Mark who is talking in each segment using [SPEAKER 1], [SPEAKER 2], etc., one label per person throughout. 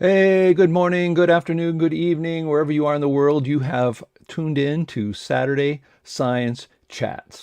[SPEAKER 1] Hey, good morning, good afternoon, good evening, wherever you are in the world, you have tuned in to Saturday Science Chats.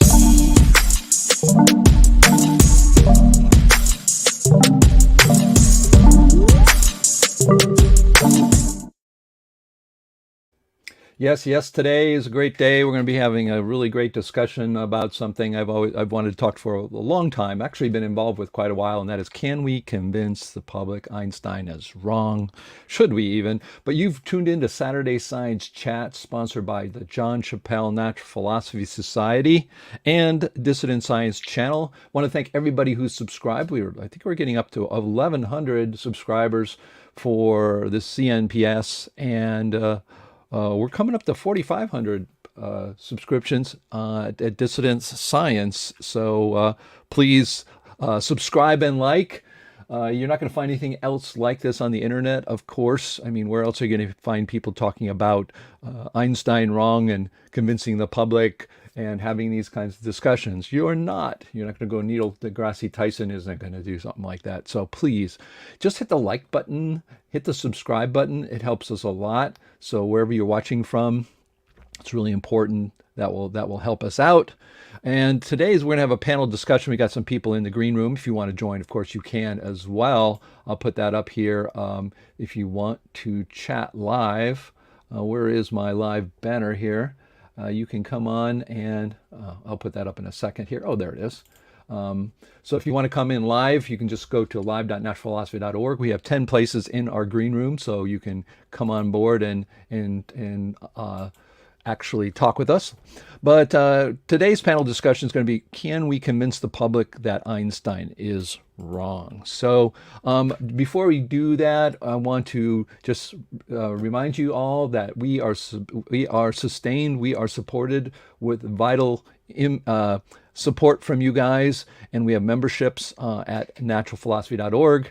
[SPEAKER 1] Yes, today is a great day. We're going to be having a really great discussion about something I've wanted to talk for a long time. Actually, been involved with quite a while, and that is, can we convince the public Einstein is wrong? Should we even? But you've tuned into Saturday Science Chat, sponsored by the John Chappell Natural Philosophy Society and Dissident Science Channel. I want to thank everybody who's subscribed. I think we're getting up to 1,100 subscribers for the CNPS, and we're coming up to 4,500 subscriptions at Dissidence Science. So please subscribe and like. You're not going to find anything else like this on the internet, of course. I mean, where else are you going to find people talking about Einstein wrong and convincing the public and having these kinds of discussions? You're not. You're not going to go Neil deGrasse Tyson isn't going to do something like that. So please, just hit the like button, hit the subscribe button. It helps us a lot. So wherever you're watching from, it's really important. That will help us out. And today's we're going to have a panel discussion. We got some people in the green room. If you want to join, of course, you can as well. I'll put that up here. If you want to chat live, where is my live banner here? You can come on, and I'll put that up in a second here. Oh, there it is. So if you want to come in live, you can just go to live.naturalphilosophy.org. We have 10 places in our green room, so you can come on board and actually talk with us. But today's panel discussion is going to be, can we convince the public that Einstein is wrong? So before we do that, I want to just remind you all that we are sustained, we are supported with vital support from you guys, and we have memberships at naturalphilosophy.org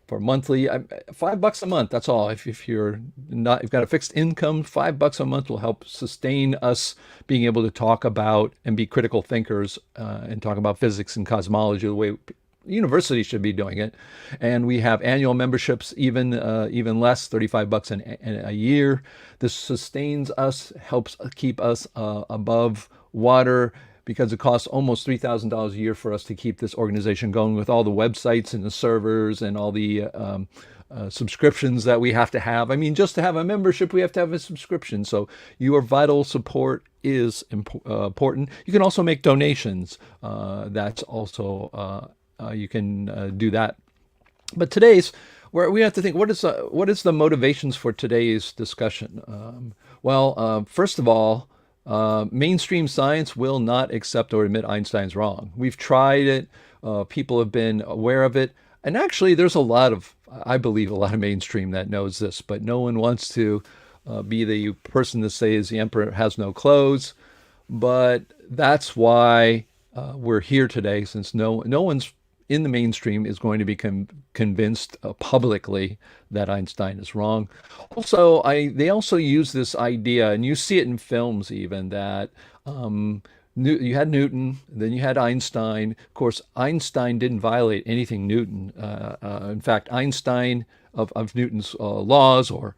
[SPEAKER 1] for monthly, $5 a month. That's all. If you're not, you've got a fixed income, $5 a month will help sustain us being able to talk about and be critical thinkers and talk about physics and cosmology the way universities should be doing it. And we have annual memberships, even less, $35 a year. This sustains us, helps keep us above water, because it costs almost $3,000 a year for us to keep this organization going, with all the websites and the servers and all the subscriptions that we have to have. I mean, just to have a membership, we have to have a subscription. So your vital support is important. You can also make donations. That's also, you can do that. But today's, where we have to think, what is the motivations for today's discussion? First of all, mainstream science will not accept or admit Einstein's wrong. We've tried it. People have been aware of it. And actually, there's I believe, a lot of mainstream that knows this, but no one wants to be the person to say the emperor has no clothes. But that's why we're here today, since no one's in the mainstream is going to be convinced publicly that Einstein is wrong. Also, they also use this idea, and you see it in films even, that you had Newton, then you had Einstein. Of course, Einstein didn't violate anything Newton. In fact, Einstein of Newton's laws or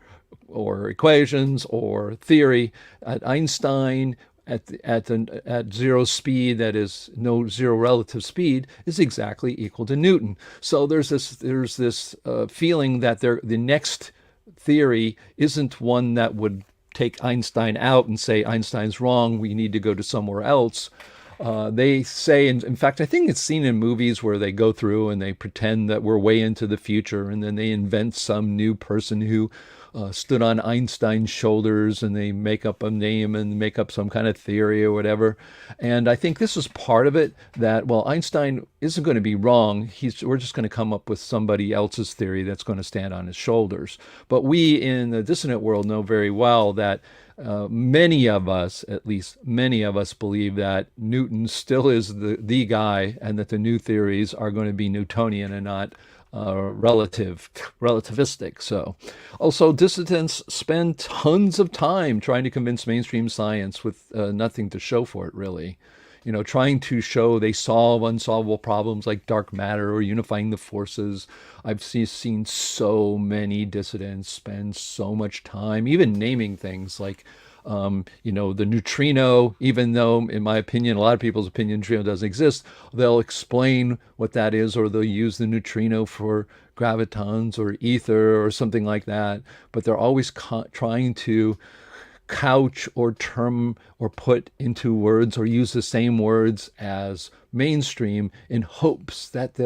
[SPEAKER 1] equations or theory, Einstein at zero speed, that is zero relative speed, is exactly equal to Newton. So there's this feeling that the next theory isn't one that would take Einstein out and say Einstein's wrong, we need to go to somewhere else. They say, in fact, I think it's seen in movies where they go through and they pretend that we're way into the future, and then they invent some new person who stood on Einstein's shoulders, and they make up a name and make up some kind of theory or whatever. And I think this is part of it, that, well, Einstein isn't going to be wrong. We're just going to come up with somebody else's theory that's going to stand on his shoulders. But we in the dissonant world know very well that many of us, at least many of us, believe that Newton still is the guy, and that the new theories are going to be Newtonian and not relativistic. So also, dissidents spend tons of time trying to convince mainstream science with nothing to show for it, really. trying to show they solve unsolvable problems like dark matter or unifying the forces. I've seen so many dissidents spend so much time even naming things like the neutrino, even though, in my opinion, a lot of people's opinion, neutrino doesn't exist, they'll explain what that is, or they'll use the neutrino for gravitons or ether or something like that. But they're always trying to couch or term or put into words or use the same words as mainstream in hopes that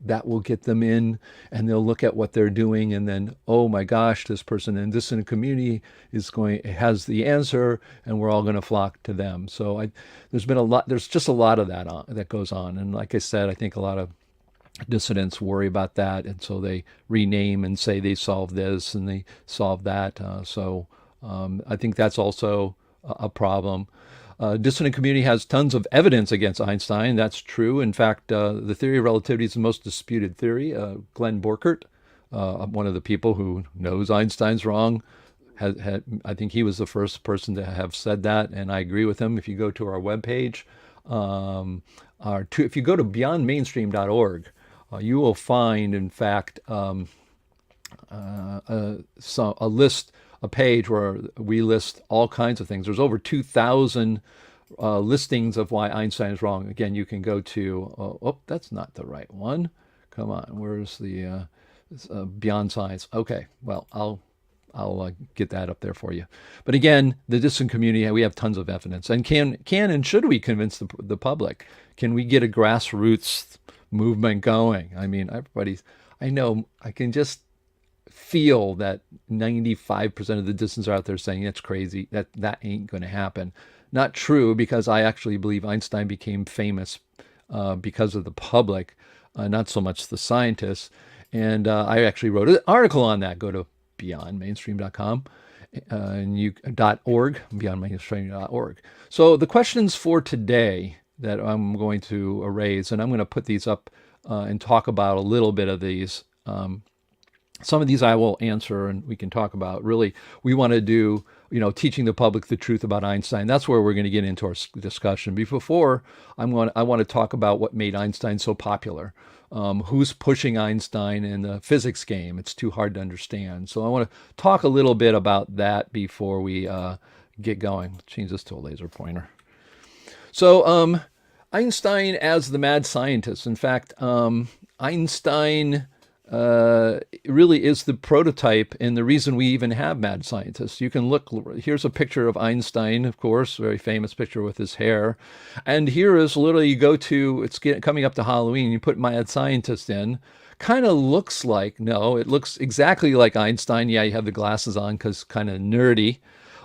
[SPEAKER 1] that will get them in, and they'll look at what they're doing and then, oh my gosh, this person in this community has the answer, and we're all going to flock to them. So there's just a lot of that goes on. And like I said, I think a lot of dissidents worry about that, and so they rename and say they solve this and they solve that. I think that's also a problem. Dissident community has tons of evidence against Einstein. That's true. In fact, the theory of relativity is the most disputed theory. Glenn Borchert, one of the people who knows Einstein's wrong, I think he was the first person to have said that, and I agree with him. If you go to our webpage, if you go to beyondmainstream.org, you will find, in fact, a page where we list all kinds of things. There's over 2,000 listings of why Einstein is wrong. Again, you can go to, that's not the right one. Come on, where's the Beyond Science? Okay, well, I'll get that up there for you. But again, the dissident community, we have tons of evidence. And can and should we convince the public? Can we get a grassroots movement going? I mean, I know, I can just feel that 95% of the dissidents are out there saying it's crazy, that ain't going to happen. Not true, because I actually believe Einstein became famous because of the public, not so much the scientists. And I actually wrote an article on that. Go to beyondmainstream.com and .org, beyondmainstream.org. So the questions for today that I'm going to raise, and I'm going to put these up and talk about a little bit of these. Some of these I will answer and we can talk about. Really, we want to do, teaching the public the truth about Einstein. That's where we're going to get into our discussion. Before, I want to talk about what made Einstein so popular. Who's pushing Einstein in the physics game? It's too hard to understand. So I want to talk a little bit about that before we get going. Let's change this to a laser pointer. So Einstein as the mad scientist. In fact, Einstein really is the prototype and the reason we even have mad scientists. You can look, here's a picture of Einstein, of course, very famous picture with his hair. And here is literally, you go to, coming up to Halloween, you put mad scientist in, kind of looks like, no, it looks exactly like Einstein. Yeah, you have the glasses on because kind of nerdy.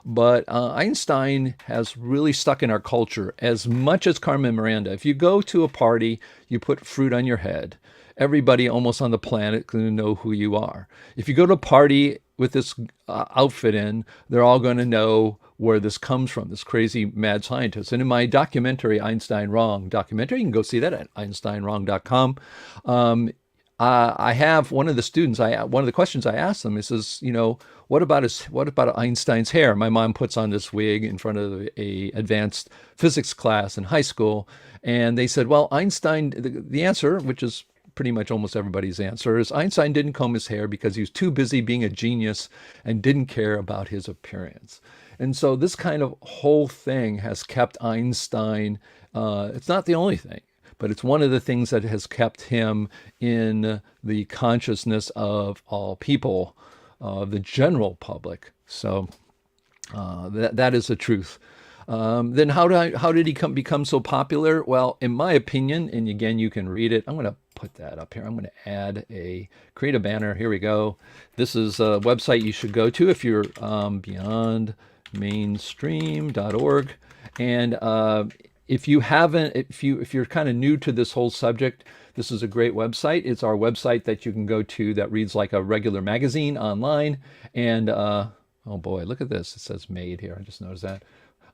[SPEAKER 1] But Einstein has really stuck in our culture as much as Carmen Miranda. If you go to a party, you put fruit on your head. Everybody almost on the planet is going to know who you are. If you go to a party with this outfit in, they're all going to know where this comes from, this crazy mad scientist. And in my documentary, Einstein Wrong documentary, you can go see that at einsteinwrong.com. I have one of the students, one of the questions I asked them is, what about Einstein's hair? My mom puts on this wig in front of a advanced physics class in high school. And they said, well, Einstein, the answer, which is pretty much almost everybody's answer, is Einstein didn't comb his hair because he was too busy being a genius and didn't care about his appearance. And so this kind of whole thing has kept Einstein, it's not the only thing, but it's one of the things that has kept him in the consciousness of all people, the general public. So that is the truth. Then how did he become so popular? Well, in my opinion, and again, you can read it. I'm going to put that up here. I'm going to create a banner. Here we go. This is a website you should go to if you're beyondmainstream.org. And if you're kind of new to this whole subject, this is a great website. It's our website that you can go to that reads like a regular magazine online. And oh boy, look at this. It says made here. I just noticed that.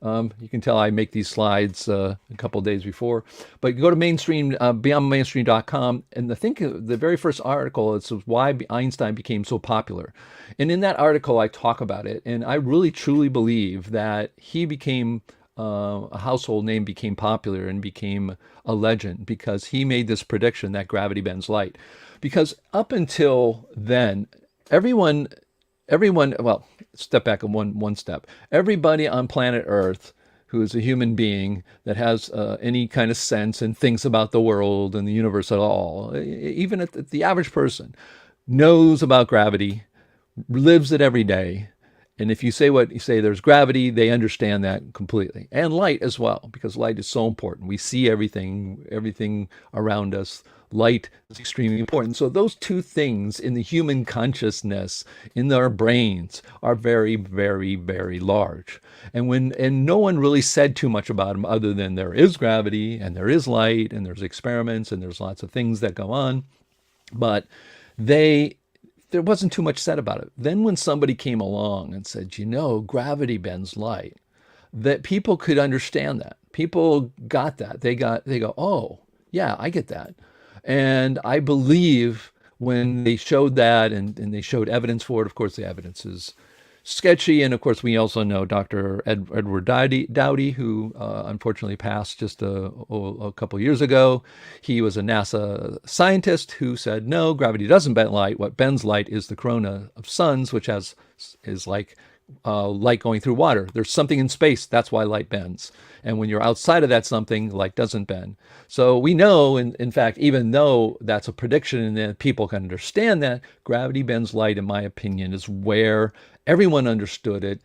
[SPEAKER 1] You can tell I make these slides a couple of days before. But you go to beyondmainstream.com, and the very first article is why Einstein became so popular. And in that article, I talk about it, and I really truly believe that he became a household name became popular and became a legend because he made this prediction that gravity bends light. Because up until then, everyone, well, step back one step. Everybody on planet Earth who is a human being that has any kind of sense and thinks about the world and the universe at all, even at the average person, knows about gravity, lives it every day. And if you say what you say, there's gravity, they understand that completely. And light as well, because light is so important. We see everything around us. Light is extremely important. So those two things in the human consciousness, in our brains, are very, very, very large. And no one really said too much about them other than there is gravity and there is light and there's experiments and there's lots of things that go on. But they there wasn't too much said about it. Then when somebody came along and said, gravity bends light, that people could understand that. People got that. They go, oh, yeah, I get that. And I believe when they showed that and they showed evidence for it, of course, the evidence is sketchy. And of course, we also know Dr. Edward Dowdy, who unfortunately passed just a couple years ago. He was a NASA scientist who said, no, gravity doesn't bend light. What bends light is the corona of suns, which is like light going through water. There's something in space. That's why light bends. And when you're outside of that something, light doesn't bend. So we know, in fact, even though that's a prediction and that people can understand that, gravity bends light, in my opinion, is where everyone understood it.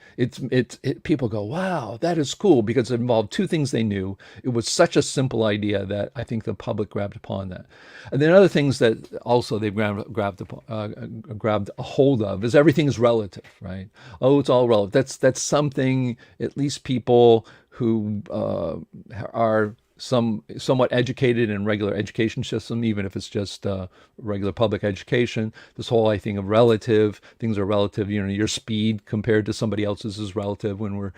[SPEAKER 1] People go, wow, that is cool, because it involved two things they knew. It was such a simple idea that I think the public grabbed upon that. And then other things that also they've grabbed a hold of is everything is relative, right? Oh, it's all relative. That's something at least people who are somewhat educated in regular education system, even if it's just regular public education. This whole thing of relative, things are relative. Your speed compared to somebody else's is relative. When we're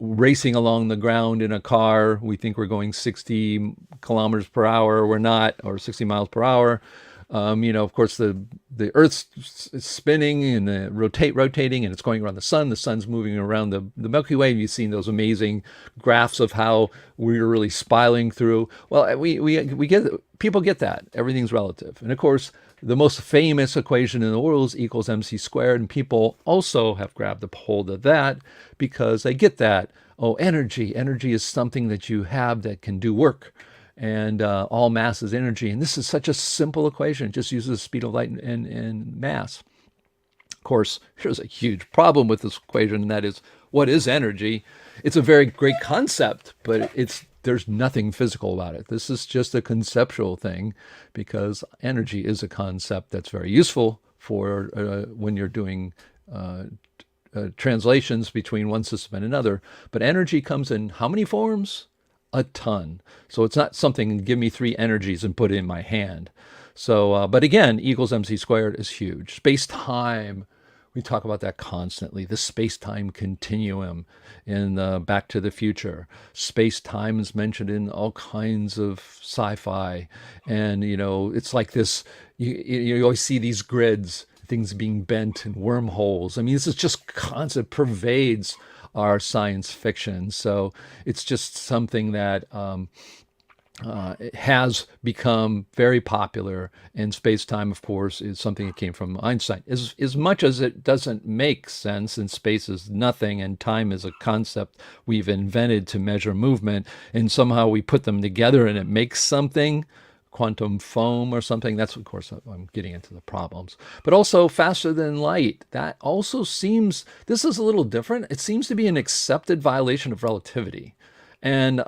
[SPEAKER 1] racing along the ground in a car, we think we're going 60 kilometers per hour. We're not, or 60 miles per hour. Of course, the Earth's spinning and rotating, and it's going around the sun. The sun's moving around the Milky Way. You've seen those amazing graphs of how we're really spiraling through. Well, we get people get that everything's relative, and of course, the most famous equation in the world is equals mc squared, and people also have grabbed a hold of that because they get that. Oh, energy is something that you have that can do work. And all mass is energy. And this is such a simple equation. It just uses the speed of light and mass. Of course, there's a huge problem with this equation, and that is, what is energy? It's a very great concept, but there's nothing physical about it. This is just a conceptual thing, because energy is a concept that's very useful for when you're doing translations between one system and another. But energy comes in how many forms? A ton. So it's not something, give me 3 energies and put it in my hand. So, but again, equals mc squared is huge. Space-time, we talk about that constantly. The space-time continuum in Back to the Future. Space-time is mentioned in all kinds of sci-fi. And, it's like this, you always see these grids, things being bent and wormholes. I mean, this is just constant, pervades our science fiction. So it's just something that has become very popular. And space-time, of course, is something that came from Einstein. As much as it doesn't make sense, and space is nothing, and time is a concept we've invented to measure movement, and somehow we put them together and it makes something, quantum foam or something. That's, of course, I'm getting into the problems. But also faster than light. That also seems, this is a little different. It seems to be an accepted violation of relativity. And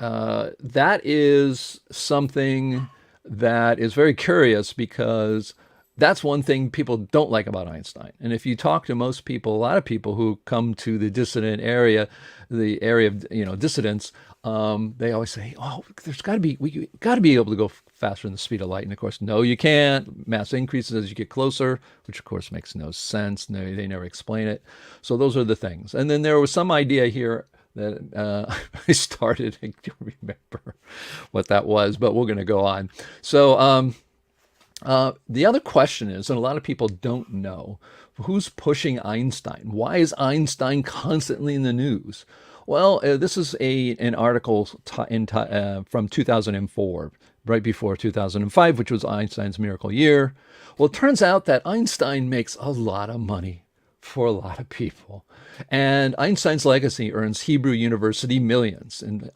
[SPEAKER 1] that is something that is very curious, because that's one thing people don't like about Einstein. And if you talk to most people, a lot of people who come to the dissident area, the area of dissidence, they always say, "Oh, we got to be able to go faster than the speed of light." And of course, no, you can't. Mass increases as you get closer, which of course makes no sense. No, they never explain it. So those are the things. And then there was some idea here that I started. I don't remember what that was, but we're going to go on. So the other question is, and a lot of people don't know, who's pushing Einstein? Why is Einstein constantly in the news? Well, this is an article from 2004, right before 2005, which was Einstein's miracle year. Well, it turns out that Einstein makes a lot of money for a lot of people. And Einstein's legacy earns Hebrew University millions. And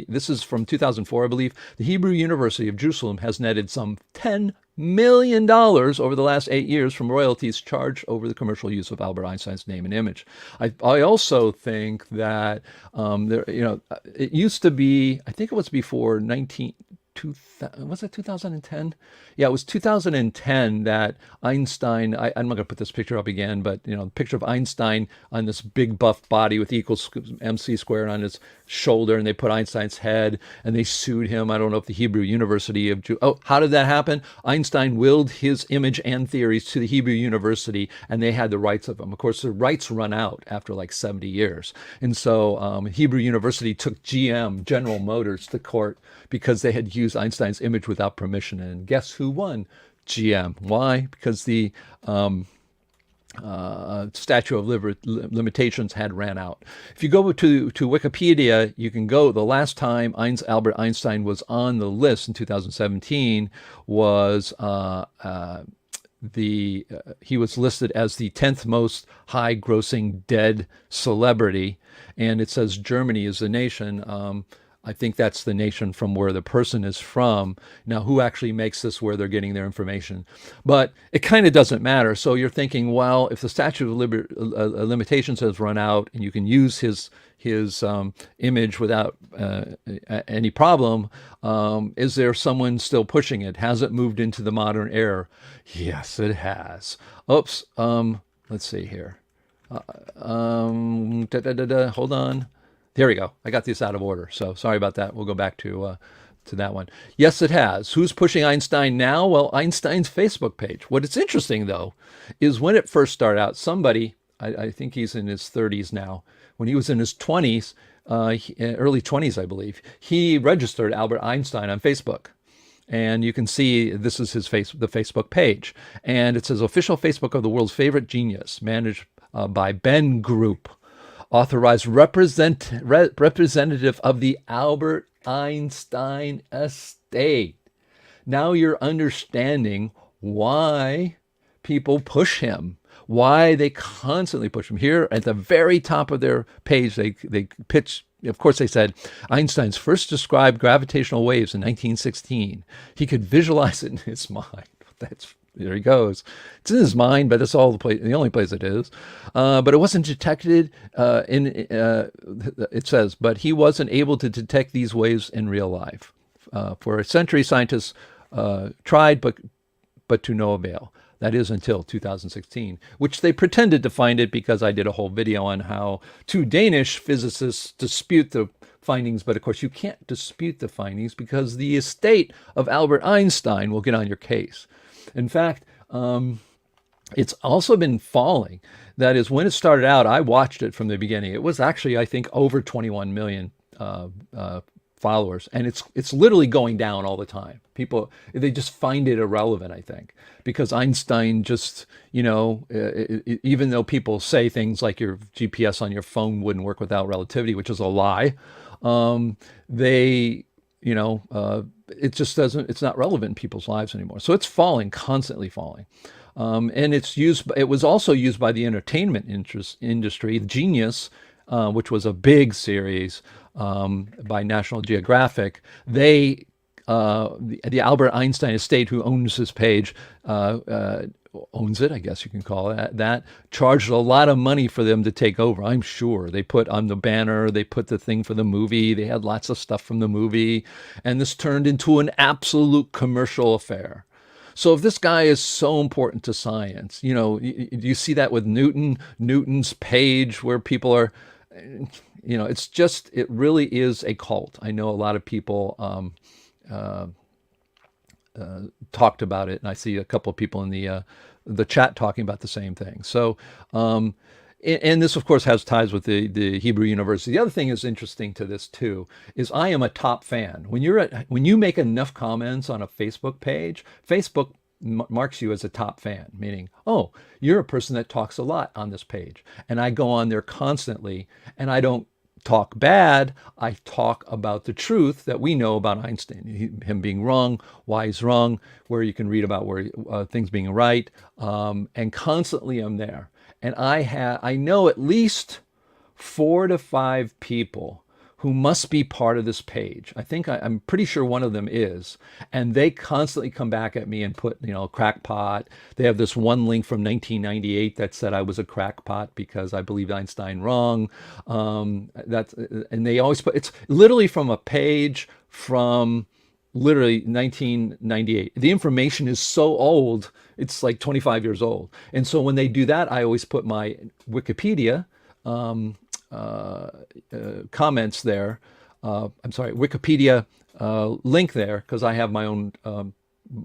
[SPEAKER 1] this is from 2004, I believe. The Hebrew University of Jerusalem has netted some $10 million over the last 8 years from royalties charged over the commercial use of Albert Einstein's name and image. I also think that it used to be, I think it was before 2000, was it 2010? Yeah, it was 2010 that Einstein, I'm not going to put this picture up again, but the picture of Einstein on this big buff body with equals MC squared on his shoulder, and they put Einstein's head, and they sued him. I don't know if the Hebrew University of how did that happen? Einstein willed his image and theories to the Hebrew University, and they had the rights of them. Of course, the rights run out after like 70 years. And so Hebrew University took GM, General Motors, to court because they had used Einstein's image without permission. And guess who won? GM. Why? Because the statute of limitations had ran out. If you go to Wikipedia, you can go. The last time Albert Einstein was on the list in 2017 was he was listed as the 10th most high-grossing dead celebrity, and it says Germany is the nation. I think that's the nation from where the person is from. Now, who actually makes this where they're getting their information? But it kind of doesn't matter. So you're thinking, well, if the statute of limitations has run out and you can use his image without any problem, is there someone still pushing it? Has it moved into the modern era? Yes, it has. Oops. Let's see here. Hold on. Here we go. I got this out of order, so sorry about that. We'll go back to that one. Yes, it has. Who's pushing Einstein now? Well, Einstein's Facebook page. What is interesting, though, is when it first started out, somebody, I think he's in his 30s now, when he was in his 20s, early 20s, I believe, he registered Albert Einstein on Facebook. And you can see this is the Facebook page. And it says, official Facebook of the world's favorite genius, managed by Ben Group. Authorized representative of the Albert Einstein estate. Now you're understanding why people push him, why they constantly push him. Here at the very top of their page, they pitch. Of course, they said Einstein's first described gravitational waves in 1916. He could visualize it in his mind. There he goes. It's in his mind, but that's the only place it is. But it wasn't detected it says, but he wasn't able to detect these waves in real life. For a century, scientists tried, but to no avail. That is until 2016, which they pretended to find it because I did a whole video on how two Danish physicists dispute the findings. But of course, you can't dispute the findings because the estate of Albert Einstein will get on your case. In fact, it's also been falling. That is, when it started out, I watched it from the beginning. It was actually, I think, over 21 million followers, and it's literally going down all the time. People, they just find it irrelevant, I think, because Einstein just, even though people say things like your GPS on your phone wouldn't work without relativity, which is a lie, it just doesn't, it's not relevant in people's lives anymore. So it's falling, constantly falling. And it was also used by the entertainment industry. Genius, which was a big series by National Geographic, the Albert Einstein estate, who owns this page, owns it, I guess you can call it that, charged a lot of money for them to take over. I'm sure they put on the banner, they put the thing for the movie, they had lots of stuff from the movie, and this turned into an absolute commercial affair. So if this guy is so important to science, you see that with Newton's page, where people are, it really is a cult. I know a lot of people talked about it, and I see a couple of people in the chat talking about the same thing. So, and this, of course, has ties with the Hebrew University. The other thing is interesting to this too is I am a top fan. When you make enough comments on a Facebook page, Facebook marks you as a top fan, meaning, oh, you're a person that talks a lot on this page. And I go on there constantly, and I don't talk bad, I talk about the truth that we know about Einstein, him being wrong, why he's wrong, where you can read about where things being right, and constantly I'm there. And I know at least 4 to 5 people who must be part of this page. I'm pretty sure one of them is, and they constantly come back at me and put, crackpot. They have this one link from 1998 that said I was a crackpot because I believed Einstein wrong. And they always put, it's literally from a page from literally 1998. The information is so old, it's like 25 years old. And so when they do that, I always put my Wikipedia comments there. I'm sorry, Wikipedia link there, because I have my own,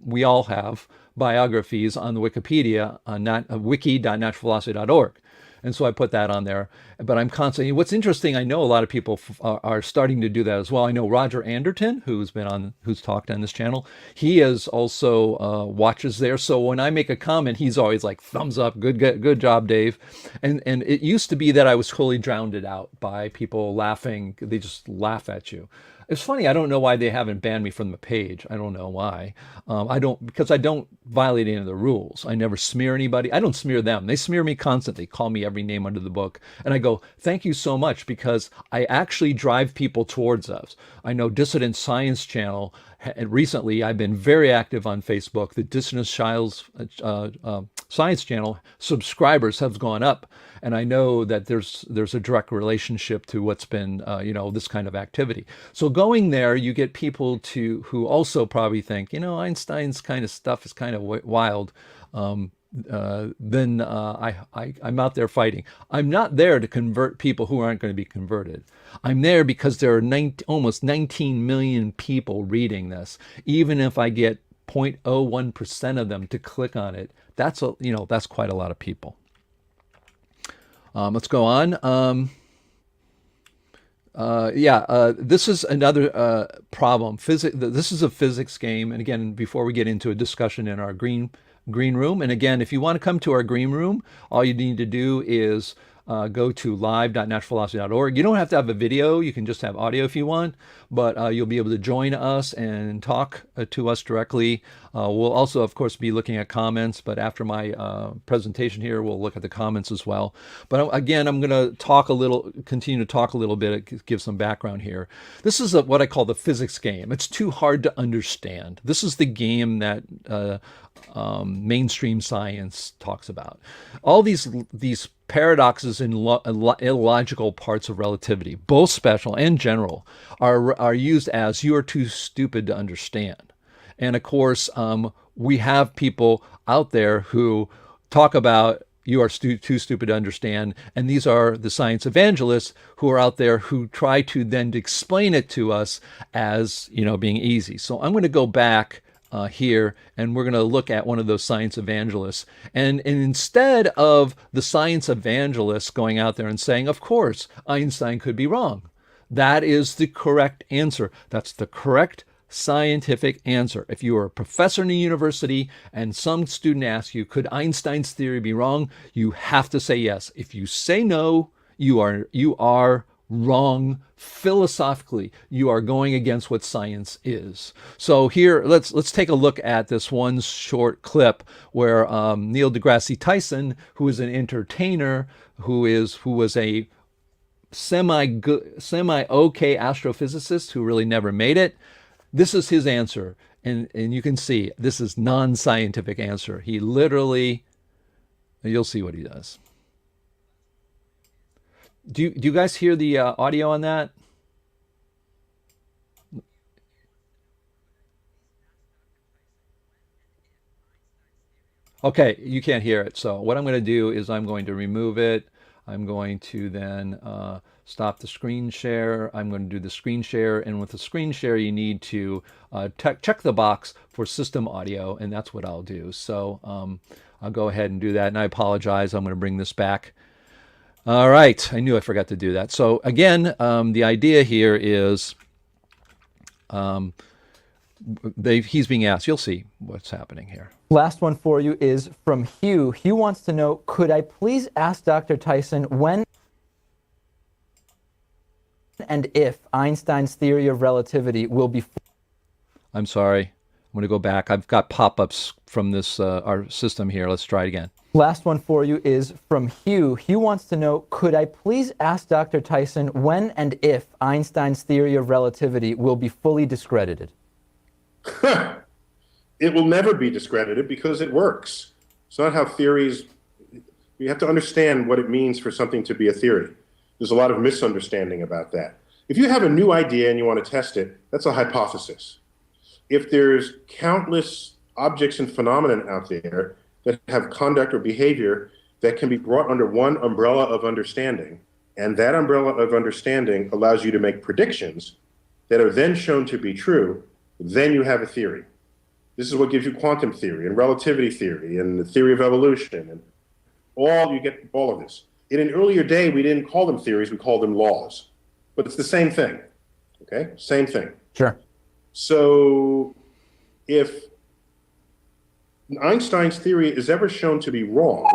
[SPEAKER 1] we all have biographies on the Wikipedia on wiki.naturalphilosophy.org. And so I put that on there. But I'm constantly, what's interesting, I know a lot of people are starting to do that as well. I know Roger Anderton, who's talked on this channel, he is also watches there. So when I make a comment, he's always like, thumbs up, good job, Dave. And it used to be that I was totally drowned out by people laughing. They just laugh at you. It's funny, I don't know why they haven't banned me from the page. I don't know why. Because I don't violate any of the rules. I never smear anybody. I don't smear them. They smear me constantly, call me every name under the book. And I go, thank you so much, because I actually drive people towards us. I know Dissident Science Channel, recently I've been very active on Facebook. The Dissident Science Channel subscribers have gone up. And I know that there's a direct relationship to what's been, this kind of activity. So going there, you get people who also probably think, Einstein's kind of stuff is kind of wild. Then I'm out there fighting. I'm not there to convert people who aren't going to be converted. I'm there because there are almost 19 million people reading this. Even if I get 0.01% of them to click on it, that's quite a lot of people. Let's go on. This is another problem. This is a physics game. And again, before we get into a discussion in our green room, and again, if you want to come to our green room, all you need to do is go to live.naturalphilosophy.org. You don't have to have a video. You can just have audio if you want, but you'll be able to join us and talk to us directly. We'll also, of course, be looking at comments, but after my presentation here, we'll look at the comments as well. But again, I'm going to continue to talk a little bit, give some background here. This is what I call the physics game. It's too hard to understand. This is the game that mainstream science talks about. All these paradoxes and illogical parts of relativity, both special and general, are used as you are too stupid to understand. And of course, we have people out there who talk about you are too stupid to understand. And these are the science evangelists who are out there who try to then explain it to us as, being easy. So I'm going to go back here, and we're going to look at one of those science evangelists. And instead of the science evangelists going out there and saying, of course, Einstein could be wrong, that is the correct answer. That's the correct scientific answer. If you are a professor in a university and some student asks you, could Einstein's theory be wrong? You have to say yes. If you say no, you are wrong philosophically. You are going against what science is. So here, let's take a look at this one short clip where Neil deGrasse Tyson, who is an entertainer, who was a semi-okay astrophysicist who really never made it. This is his answer, and you can see this is non-scientific answer. He literally, you'll see what he does. Do you guys hear the audio on that? Okay, you can't hear it. So what I'm going to do is I'm going to remove it. I'm going to then stop the screen share. I'm going to do the screen share. And with the screen share, you need to check the box for system audio, and that's what I'll do. So I'll go ahead and do that. And I apologize. I'm going to bring this back. All right. I knew I forgot to do that. So again, the idea here is he's being asked. You'll see what's happening here.
[SPEAKER 2] Last one for you is from Hugh. Hugh wants to know, could I please ask Dr. Tyson when and if Einstein's theory of relativity will be.
[SPEAKER 1] I'm sorry. I'm going to go back. I've got pop-ups from this our system here. Let's try it again.
[SPEAKER 2] Last one for you is from Hugh. Hugh wants to know, could I please ask Dr. Tyson when and if Einstein's theory of relativity will be fully discredited?
[SPEAKER 3] It will never be discredited because it works. It's not how theories, you have to understand what it means for something to be a theory. There's a lot of misunderstanding about that. If you have a new idea and you want to test it, that's a hypothesis. If there's countless objects and phenomena out there that have conduct or behavior that can be brought under one umbrella of understanding, and that umbrella of understanding allows you to make predictions that are then shown to be true, then you have a theory. This is what gives you quantum theory and relativity theory and the theory of evolution, and you get all of this. In an earlier day, we didn't call them theories, we called them laws. But it's the same thing, okay? Same thing.
[SPEAKER 2] Sure.
[SPEAKER 3] So if Einstein's theory is ever shown to be wrong,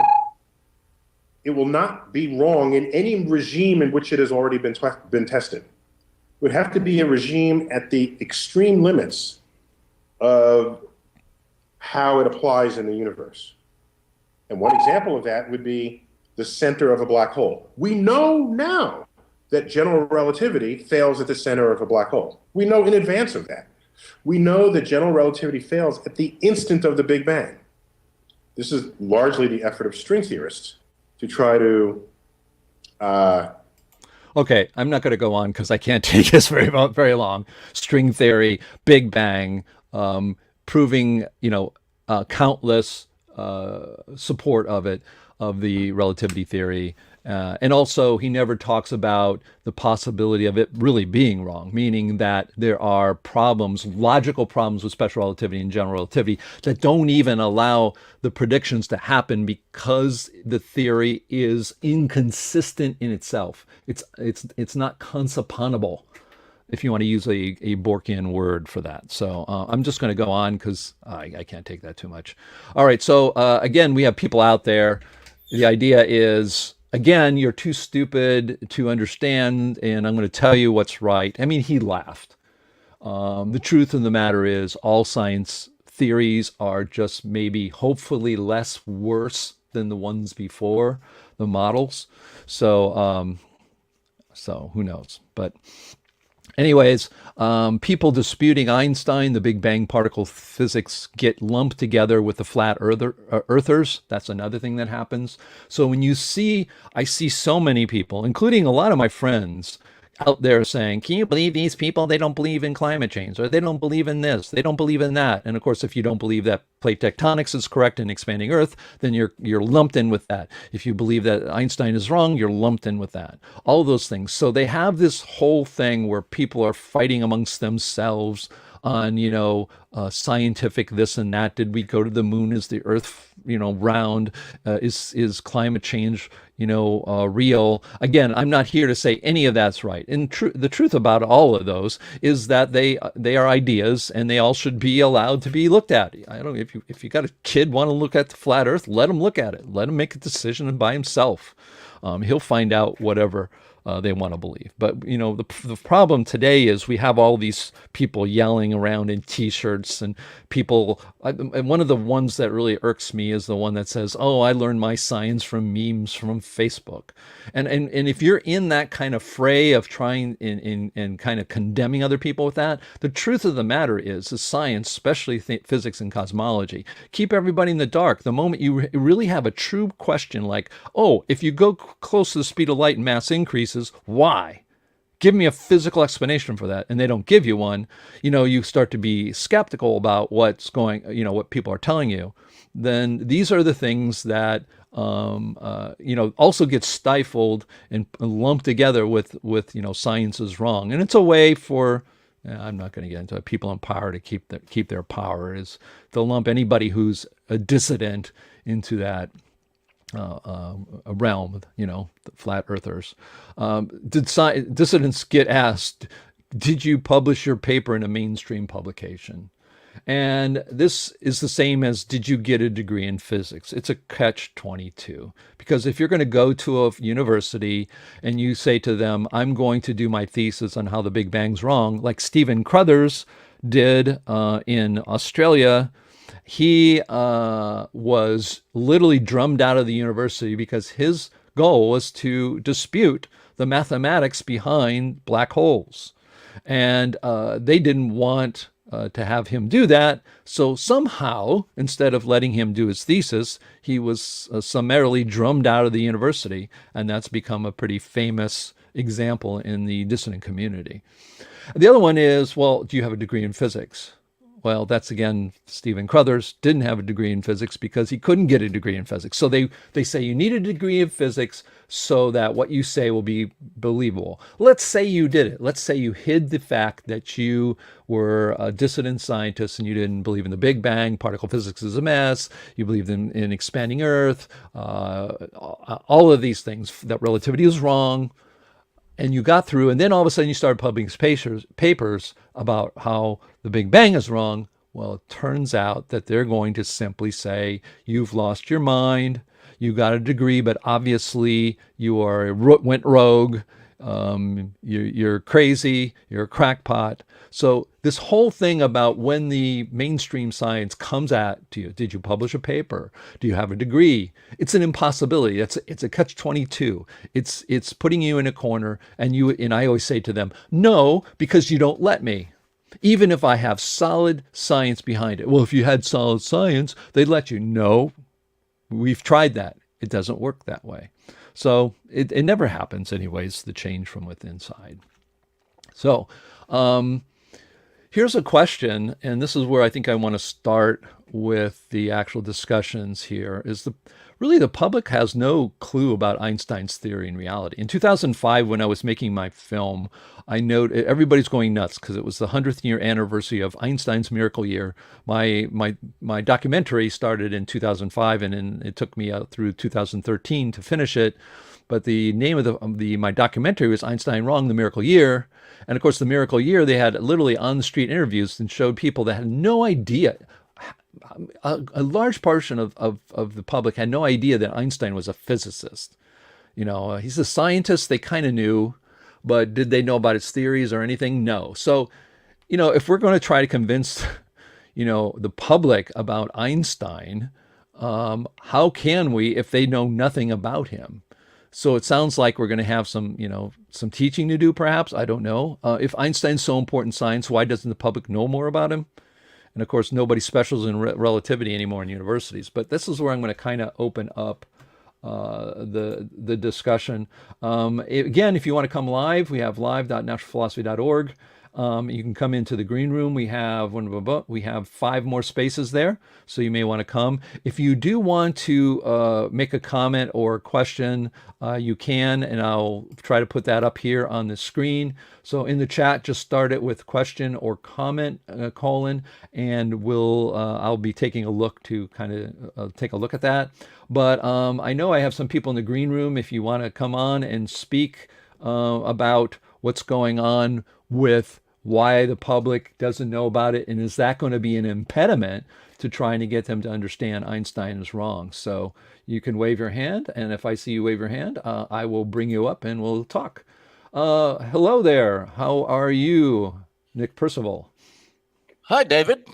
[SPEAKER 3] it will not be wrong in any regime in which it has already been tested. It would have to be a regime at the extreme limits of how it applies in the universe. And one example of that would be the center of a black hole. We know now that general relativity fails at the center of a black hole. We know in advance of that. We know that general relativity fails at the instant of the Big Bang. This is largely the effort of string theorists to try to
[SPEAKER 1] Okay, I'm not going to go on because I can't take this very long. String theory, Big Bang, proving countless support of it, of the relativity theory. And also, he never talks about the possibility of it really being wrong, meaning that there are problems, logical problems with special relativity and general relativity that don't even allow the predictions to happen because the theory is inconsistent in itself. It's not conceponable, if you want to use a Borkian word for that. So I'm just going to go on because I can't take that too much. All right, so again, we have people out there. The idea is, again, you're too stupid to understand, and I'm going to tell you what's right. I mean, he laughed. The truth of the matter is all science theories are just maybe hopefully less worse than the ones before, the models. So who knows? But anyways, people disputing Einstein, the Big Bang particle physics, get lumped together with the flat earthers. That's another thing that happens. So when I see so many people, including a lot of my friends, out there saying, can you believe these people? They don't believe in climate change, or they don't believe in this, they don't believe in that. And of course, if you don't believe that plate tectonics is correct in expanding Earth, then you're lumped in with that. If you believe that Einstein is wrong, you're lumped in with that. All of those things. So they have this whole thing where people are fighting amongst themselves on, scientific this and that. Did we go to the moon? Is the Earth, round? Is climate change, real? Again, I'm not here to say any of that's right. And the truth about all of those is that they are ideas, and they all should be allowed to be looked at. I don't know if you got a kid want to look at the flat Earth, let him look at it. Let him make a decision by himself. He'll find out whatever they want to believe. But the problem today is we have all these people yelling around in T-shirts, and people. And one of the ones that really irks me is the one that says, "Oh, I learned my science from memes from Facebook," and if you're in that kind of fray of trying and kind of condemning other people with that, the truth of the matter is the science, especially physics and cosmology, keep everybody in the dark. The moment you really have a true question like, "Oh, if you go close to the speed of light and mass increases, why? Give me a physical explanation for that," and they don't give you one, you start to be skeptical about what's going, what people are telling you. Then these are the things that, also get stifled and lumped together with science is wrong. And it's a way for, I'm not going to get into it, people in power to keep their power, is they'll lump anybody who's a dissident into that a realm, the flat earthers. Dissidents get asked, did you publish your paper in a mainstream publication? And this is the same as, did you get a degree in physics? It's a catch-22. Because if you're going to go to a university and you say to them, I'm going to do my thesis on how the Big Bang's wrong, like Stephen Crothers did in Australia, he was literally drummed out of the university because his goal was to dispute the mathematics behind black holes. And they didn't want to have him do that. So somehow, instead of letting him do his thesis, he was summarily drummed out of the university. And that's become a pretty famous example in the dissident community. The other one is, well, do you have a degree in physics? Well, that's again, Stephen Crothers didn't have a degree in physics because he couldn't get a degree in physics. So they say you need a degree in physics so that what you say will be believable. Let's say you did it. Let's say you hid the fact that you were a dissident scientist and you didn't believe in the Big Bang, particle physics is a mess, you believed in expanding Earth, all of these things, that relativity is wrong, and you got through, and then all of a sudden you started publishing papers about how the Big Bang is wrong. Well, it turns out that they're going to simply say, you've lost your mind, you got a degree, but obviously you went rogue, you're crazy, you're a crackpot. So this whole thing about when the mainstream science comes at to you, did you publish a paper? Do you have a degree? It's an impossibility. It's a catch-22. It's putting you in a corner, and I always say to them, no, because you don't let me. Even if I have solid science behind it. Well, if you had solid science, they'd let you. No, we've tried that. It doesn't work that way. So it never happens anyways, the change from within side. So here's a question, and this is where I think I want to start with the actual discussions here, is really the public has no clue about Einstein's theory in reality. In 2005, when I was making my film, I noted everybody's going nuts because it was the 100th year anniversary of Einstein's miracle year. My documentary started in 2005, and it took me out through 2013 to finish it. But the name of my documentary was Einstein Wrong, the Miracle Year. And of course, the Miracle Year, they had literally on-the-street interviews and showed people that had no idea. A large portion of the public had no idea that Einstein was a physicist. He's a scientist, they kind of knew, but did they know about his theories or anything? No. So, if we're going to try to convince, the public about Einstein, how can we if they know nothing about him? So it sounds like we're going to have some teaching to do, perhaps. I don't know. If Einstein's so important in science, why doesn't the public know more about him? And of course, nobody specials in relativity anymore in universities. But this is where I'm going to kind of open up the discussion. Again, if you want to come live, we have live.naturalphilosophy.org. You can come into the green room. We have 5 more spaces there, so you may want to come. If you do want to make a comment or a question, you can, and I'll try to put that up here on the screen. So in the chat, just start it with question or comment, colon, and I'll be taking a look to kind of take a look at that. But I know I have some people in the green room. If you want to come on and speak about what's going on with why the public doesn't know about it, and is that going to be an impediment to trying to get them to understand Einstein is wrong? So you can wave your hand, and if I see you wave your hand, I will bring you up and we'll talk. Hello there. How are you, Nick Percival?
[SPEAKER 4] Hi, David.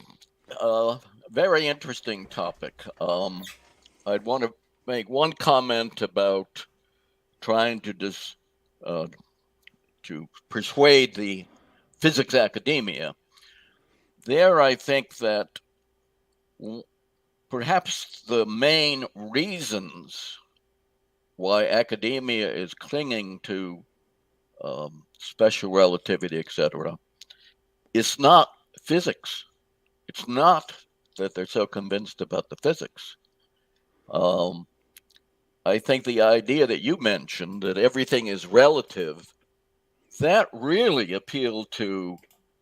[SPEAKER 4] Very interesting topic. I'd want to make one comment about trying to persuade the physics academia. There, I think that perhaps the main reasons why academia is clinging to special relativity, etc., is not physics. It's not that they're so convinced about the physics. I think the idea that you mentioned, that everything is relative, that really appealed to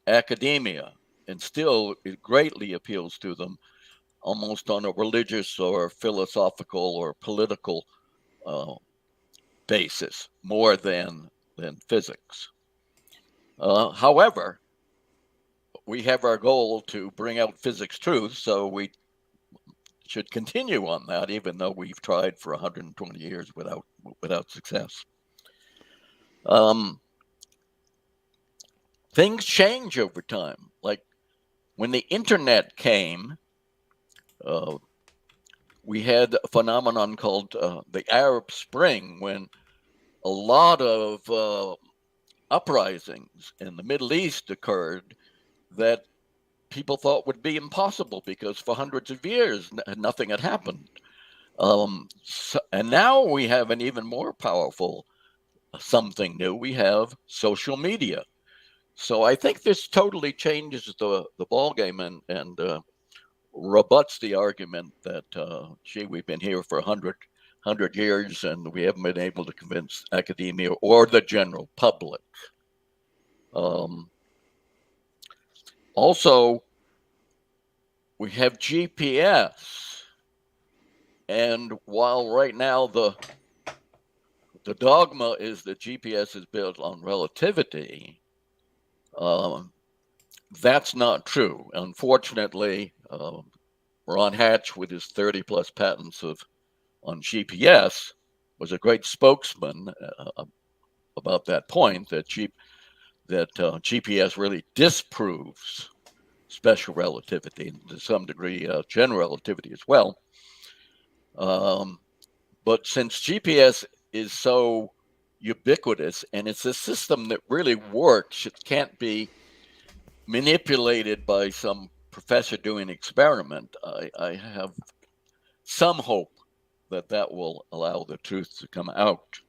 [SPEAKER 4] academia, and still it greatly appeals to them, almost on a religious or philosophical or political basis, more than physics. However, we have our goal to bring out physics truth, so we should continue on that, even though we've tried for 120 years without success. Things change over time. Like when the internet came, we had a phenomenon called the Arab Spring, when a lot of uprisings in the Middle East occurred that people thought would be impossible because for hundreds of years nothing had happened. And now we have an even more powerful something new. We have social media. So I think this totally changes the ball game and rebuts the argument that, gee, we've been here for 100 years and we haven't been able to convince academia or the general public. Also, we have GPS. And while right now the dogma is that GPS is built on relativity, that's not true. Unfortunately, Ron Hatch, with his 30 plus patents on GPS, was a great spokesman about that point, that GPS really disproves special relativity and to some degree general relativity as well. But since GPS is so ubiquitous and it's a system that really works, it can't be manipulated by some professor doing an experiment. I have some hope that will allow the truth to come out.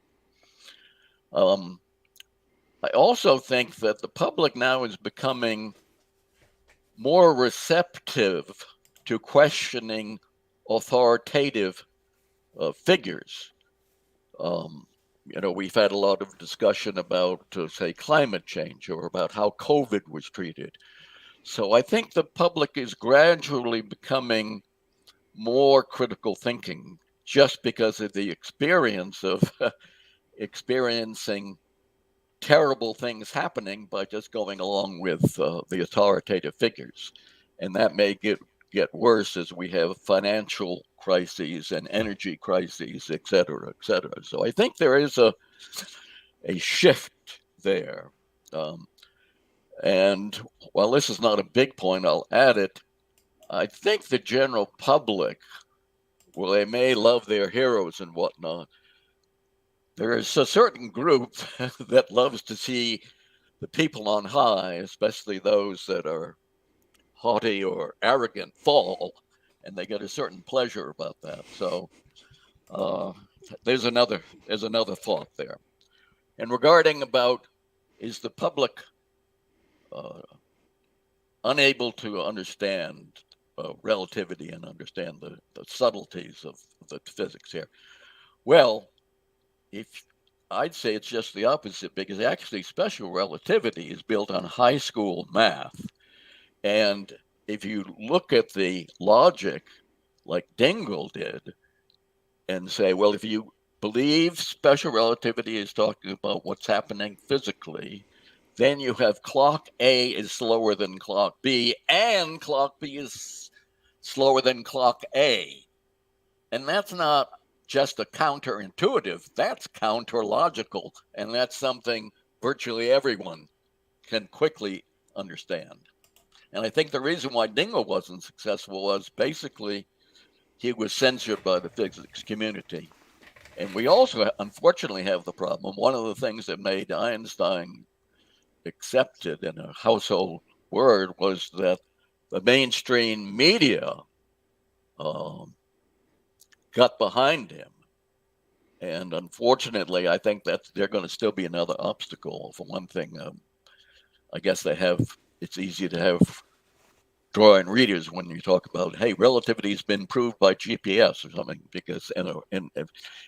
[SPEAKER 4] I also think that the public now is becoming more receptive to questioning authoritative figures. We've had a lot of discussion about, say, climate change or about how COVID was treated. So I think the public is gradually becoming more critical thinking just because of the experience of experiencing terrible things happening by just going along with the authoritative figures. And that may get worse as we have financial crises and energy crises, et cetera, et cetera. So I think there is a shift there. And while this is not a big point, I'll add it. I think the general public, well, they may love their heroes and whatnot, there is a certain group that loves to see the people on high, especially those that are haughty or arrogant, fall, and they get a certain pleasure about that. So there's another thought there. And regarding about, is the public unable to understand relativity and understand the subtleties of the physics here? Well, I'd say it's just the opposite, because actually special relativity is built on high school math. And if you look at the logic like Dingle did and say, well, if you believe special relativity is talking about what's happening physically, then you have clock A is slower than clock B, and clock B is slower than clock A. And that's not just a counterintuitive, that's counterlogical, and that's something virtually everyone can quickly understand. And I think the reason why Dingle wasn't successful was basically he was censored by the physics community. And we also, unfortunately, have the problem. One of the things that made Einstein accepted in a household word was that the mainstream media got behind him. And unfortunately, I think that they're going to still be another obstacle. For one thing, I guess it's easy to have drawing readers when you talk about, hey, relativity has been proved by GPS or something, because and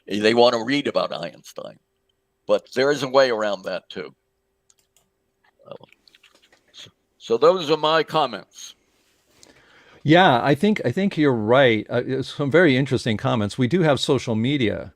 [SPEAKER 4] they want to read about Einstein. But there is a way around that too. So those are my comments.
[SPEAKER 1] Yeah, I think you're right. Some very interesting comments. We do have social media,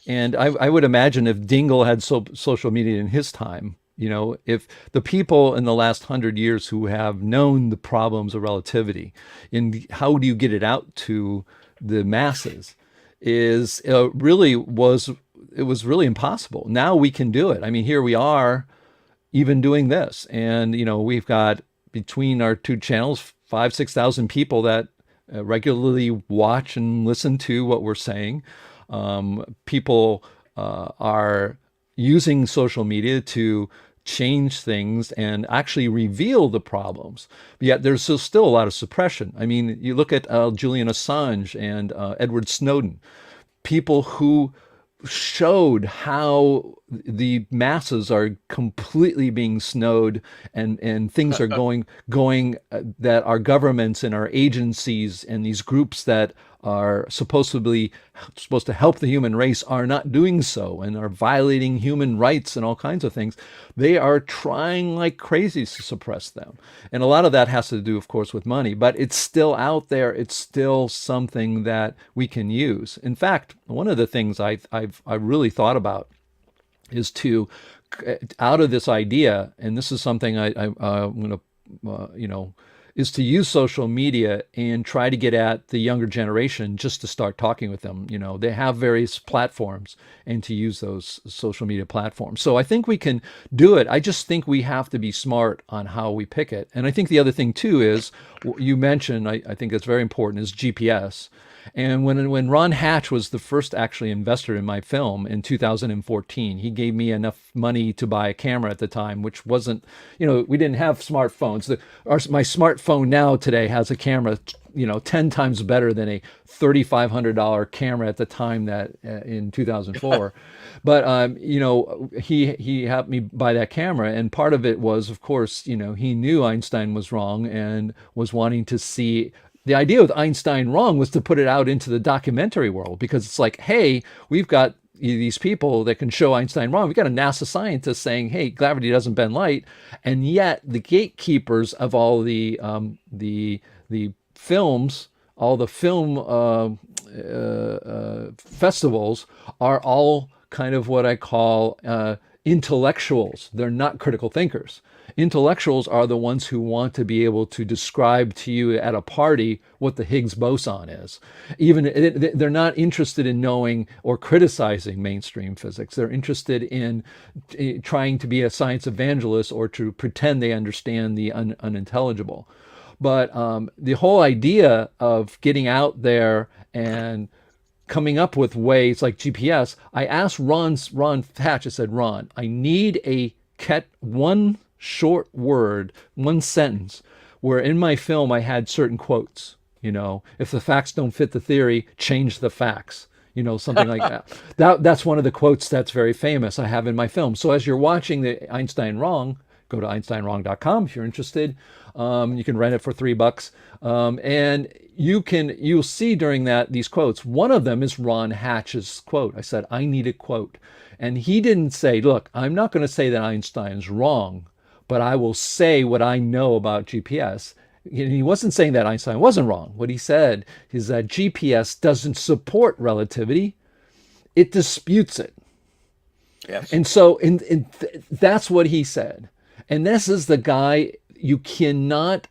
[SPEAKER 1] and I would imagine if Dingle had social media in his time, You know, if the people in the last 100 years who have known the problems of relativity and how do you get it out to the masses is really was it was really impossible. Now we can do it. I mean, here we are even doing this, and you know, we've got between our two channels 5,000 to 6,000 people that regularly watch and listen to what we're saying. People are using social media to change things and actually reveal the problems. Yet there's still a lot of suppression. I mean, you look at Julian Assange and Edward Snowden, people who showed how the masses are completely being snowed and things are going that our governments and our agencies and these groups that are supposed to help the human race are not doing so and are violating human rights and all kinds of things. They are trying like crazy to suppress them. And a lot of that has to do, of course, with money, but it's still out there. It's still something that we can use. In fact, one of the things I really thought about is to, out of this idea, and this is something I'm going to, is to use social media and try to get at the younger generation just to start talking with them. You know, they have various platforms and to use those social media platforms. So I think we can do it. I just think we have to be smart on how we pick it. And I think the other thing too is, you mentioned, I think it's very important, is GPS. And when Ron Hatch was the first actually investor in my film in 2014, he gave me enough money to buy a camera at the time, which wasn't, we didn't have smartphones. My smartphone now today has a camera, 10 times better than a $3,500 camera at the time that in 2004. But, he helped me buy that camera. And part of it was, of course, he knew Einstein was wrong and was wanting to see. The idea with Einstein wrong was to put it out into the documentary world, because it's like, hey, we've got these people that can show Einstein wrong. We've got a NASA scientist saying, hey, gravity doesn't bend light. And yet the gatekeepers of all the films, all the film festivals are all kind of what I call intellectuals. They're not critical thinkers. Intellectuals are the ones who want to be able to describe to you at a party what the Higgs boson is. Even they're not interested in knowing or criticizing mainstream physics. They're interested in trying to be a science evangelist or to pretend they understand the unintelligible. But the whole idea of getting out there and coming up with ways like GPS, I asked Ron Hatch, I said, Ron, I need one short word, one sentence, where in my film I had certain quotes, if the facts don't fit the theory, change the facts, something like that. That's one of the quotes that's very famous I have in my film. So as you're watching the Einstein Wrong, go to einsteinwrong.com if you're interested. You can rent it for $3. And you'll see during that these quotes. One of them is Ron Hatch's quote. I said, I need a quote. And he didn't say, look, I'm not going to say that Einstein's wrong, but I will say what I know about GPS. And he wasn't saying that Einstein wasn't wrong. What he said is that GPS doesn't support relativity. It disputes it.
[SPEAKER 4] Yes.
[SPEAKER 1] And so that's what he said. And this is the guy, you cannot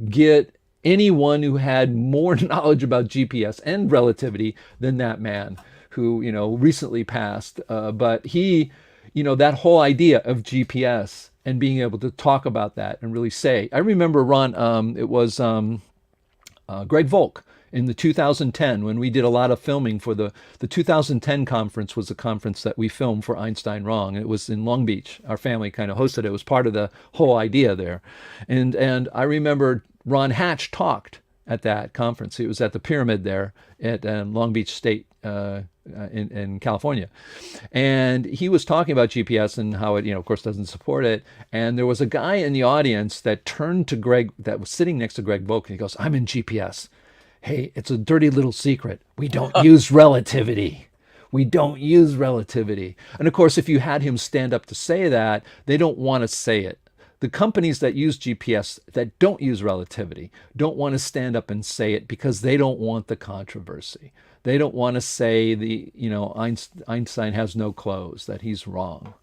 [SPEAKER 1] get anyone who had more knowledge about GPS and relativity than that man who, recently passed. But he, that whole idea of GPS and being able to talk about that and really say, I remember Ron, it was Greg Volk in the 2010, when we did a lot of filming for the 2010 conference, was the conference that we filmed for Einstein Wrong. It was in Long Beach. Our family kind of hosted it. It was part of the whole idea there. And I remember Ron Hatch talked at that conference. It was at the Pyramid there at Long Beach State in California. And he was talking about GPS and how it, of course, doesn't support it. And there was a guy in the audience that turned to Greg, that was sitting next to Greg Volk, and he goes, I'm in GPS. Hey, it's a dirty little secret. We don't use relativity. We don't use relativity. And of course, if you had him stand up to say that, they don't want to say it. The companies that use GPS that don't use relativity don't want to stand up and say it because they don't want the controversy. They don't want to say Einstein has no clothes, that he's wrong.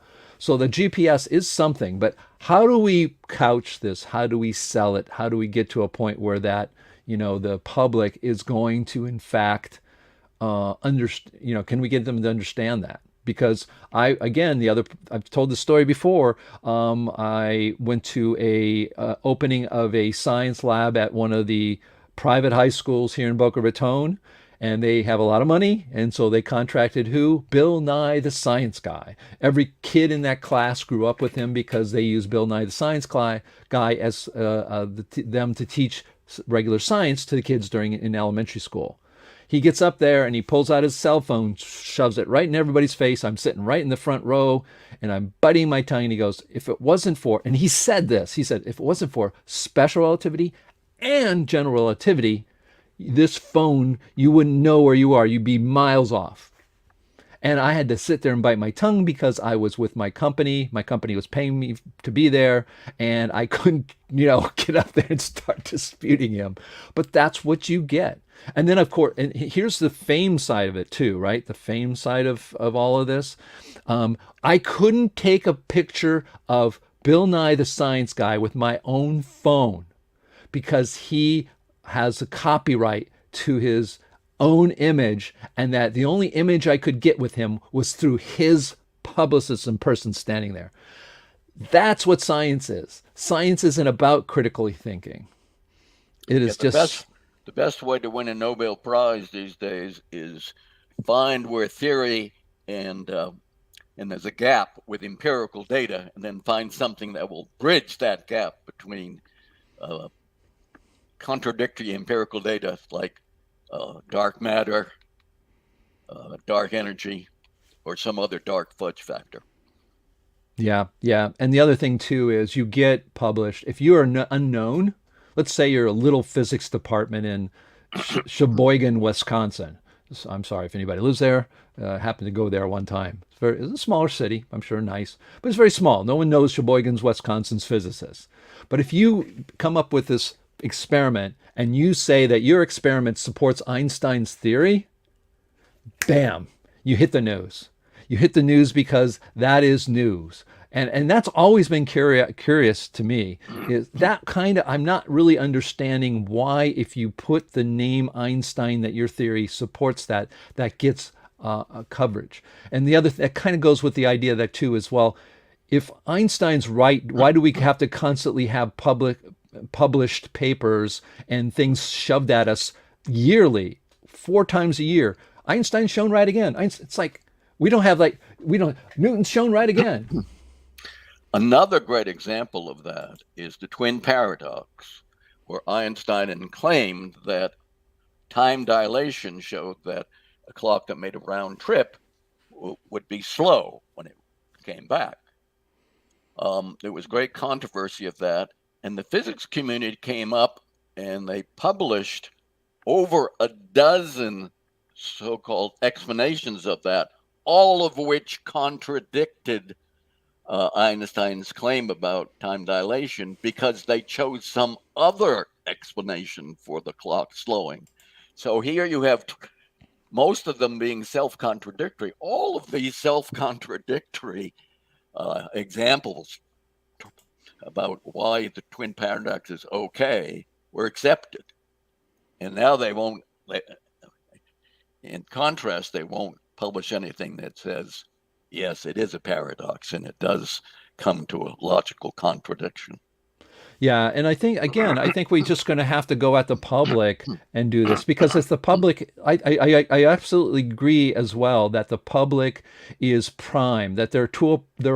[SPEAKER 1] So the GPS is something, but how do we couch this? How do we sell it? How do we get to a point where that, the public is going to, in fact, can we get them to understand that? Because I've told the story before. I went to a opening of a science lab at one of the private high schools here in Boca Raton, and they have a lot of money, and so they contracted who? Bill Nye the Science Guy. Every kid in that class grew up with him because they used Bill Nye the Science Guy as them to teach regular science to the kids in elementary school. He gets up there and he pulls out his cell phone, shoves it right in everybody's face. I'm sitting right in the front row and I'm biting my tongue. And he goes, if it wasn't for, and he said this, if it wasn't for special relativity and general relativity, this phone, you wouldn't know where you are. You'd be miles off. And I had to sit there and bite my tongue because I was with my company. My company was paying me to be there, and I couldn't, get up there and start disputing him. But that's what you get. And then, of course, and here's the fame side of it too, right? The fame side of all of this. I couldn't take a picture of Bill Nye the Science Guy with my own phone because he has a copyright to his own image, and that the only image I could get with him was through his publicist and person standing there. That's what science is. Science isn't about critically thinking. It is just...
[SPEAKER 4] The best way to win a Nobel Prize these days is find where theory and there's a gap with empirical data, and then find something that will bridge that gap between contradictory empirical data like dark matter, dark energy, or some other dark fudge factor.
[SPEAKER 1] Yeah. And the other thing too is you get published. If you are unknown, let's say you're a little physics department in Sheboygan, Wisconsin. I'm sorry if anybody lives there. Happened to go there one time. It's a smaller city, I'm sure, nice, but it's very small. No one knows Sheboygan's, Wisconsin's physicists. But if you come up with this experiment and you say that your experiment supports Einstein's theory, bam, you hit the news. You hit the news because that is news. And that's always been curious to me, is that kind of, I'm not really understanding why, if you put the name Einstein that your theory supports, that gets coverage. And the other, that kind of goes with the idea that too is, well, if Einstein's right, why do we have to constantly have published papers and things shoved at us yearly, 4 times a year? Einstein's shown right again. It's like, Newton's shown right again.
[SPEAKER 4] Another great example of that is the twin paradox, where Einstein claimed that time dilation showed that a clock that made a round trip would be slow when it came back. There was great controversy of that, and the physics community came up and they published over a dozen so-called explanations of that, all of which contradicted Einstein's claim about time dilation because they chose some other explanation for the clock slowing. So here you have most of them being self-contradictory. All of these self-contradictory examples about why the twin paradox is okay were accepted. And now they won't, in contrast, they won't publish anything that says, yes, it is a paradox and it does come to a logical contradiction.
[SPEAKER 1] Yeah, and I think we're just going to have to go at the public and do this, because it's the public. I absolutely agree as well that the public is primed, that they're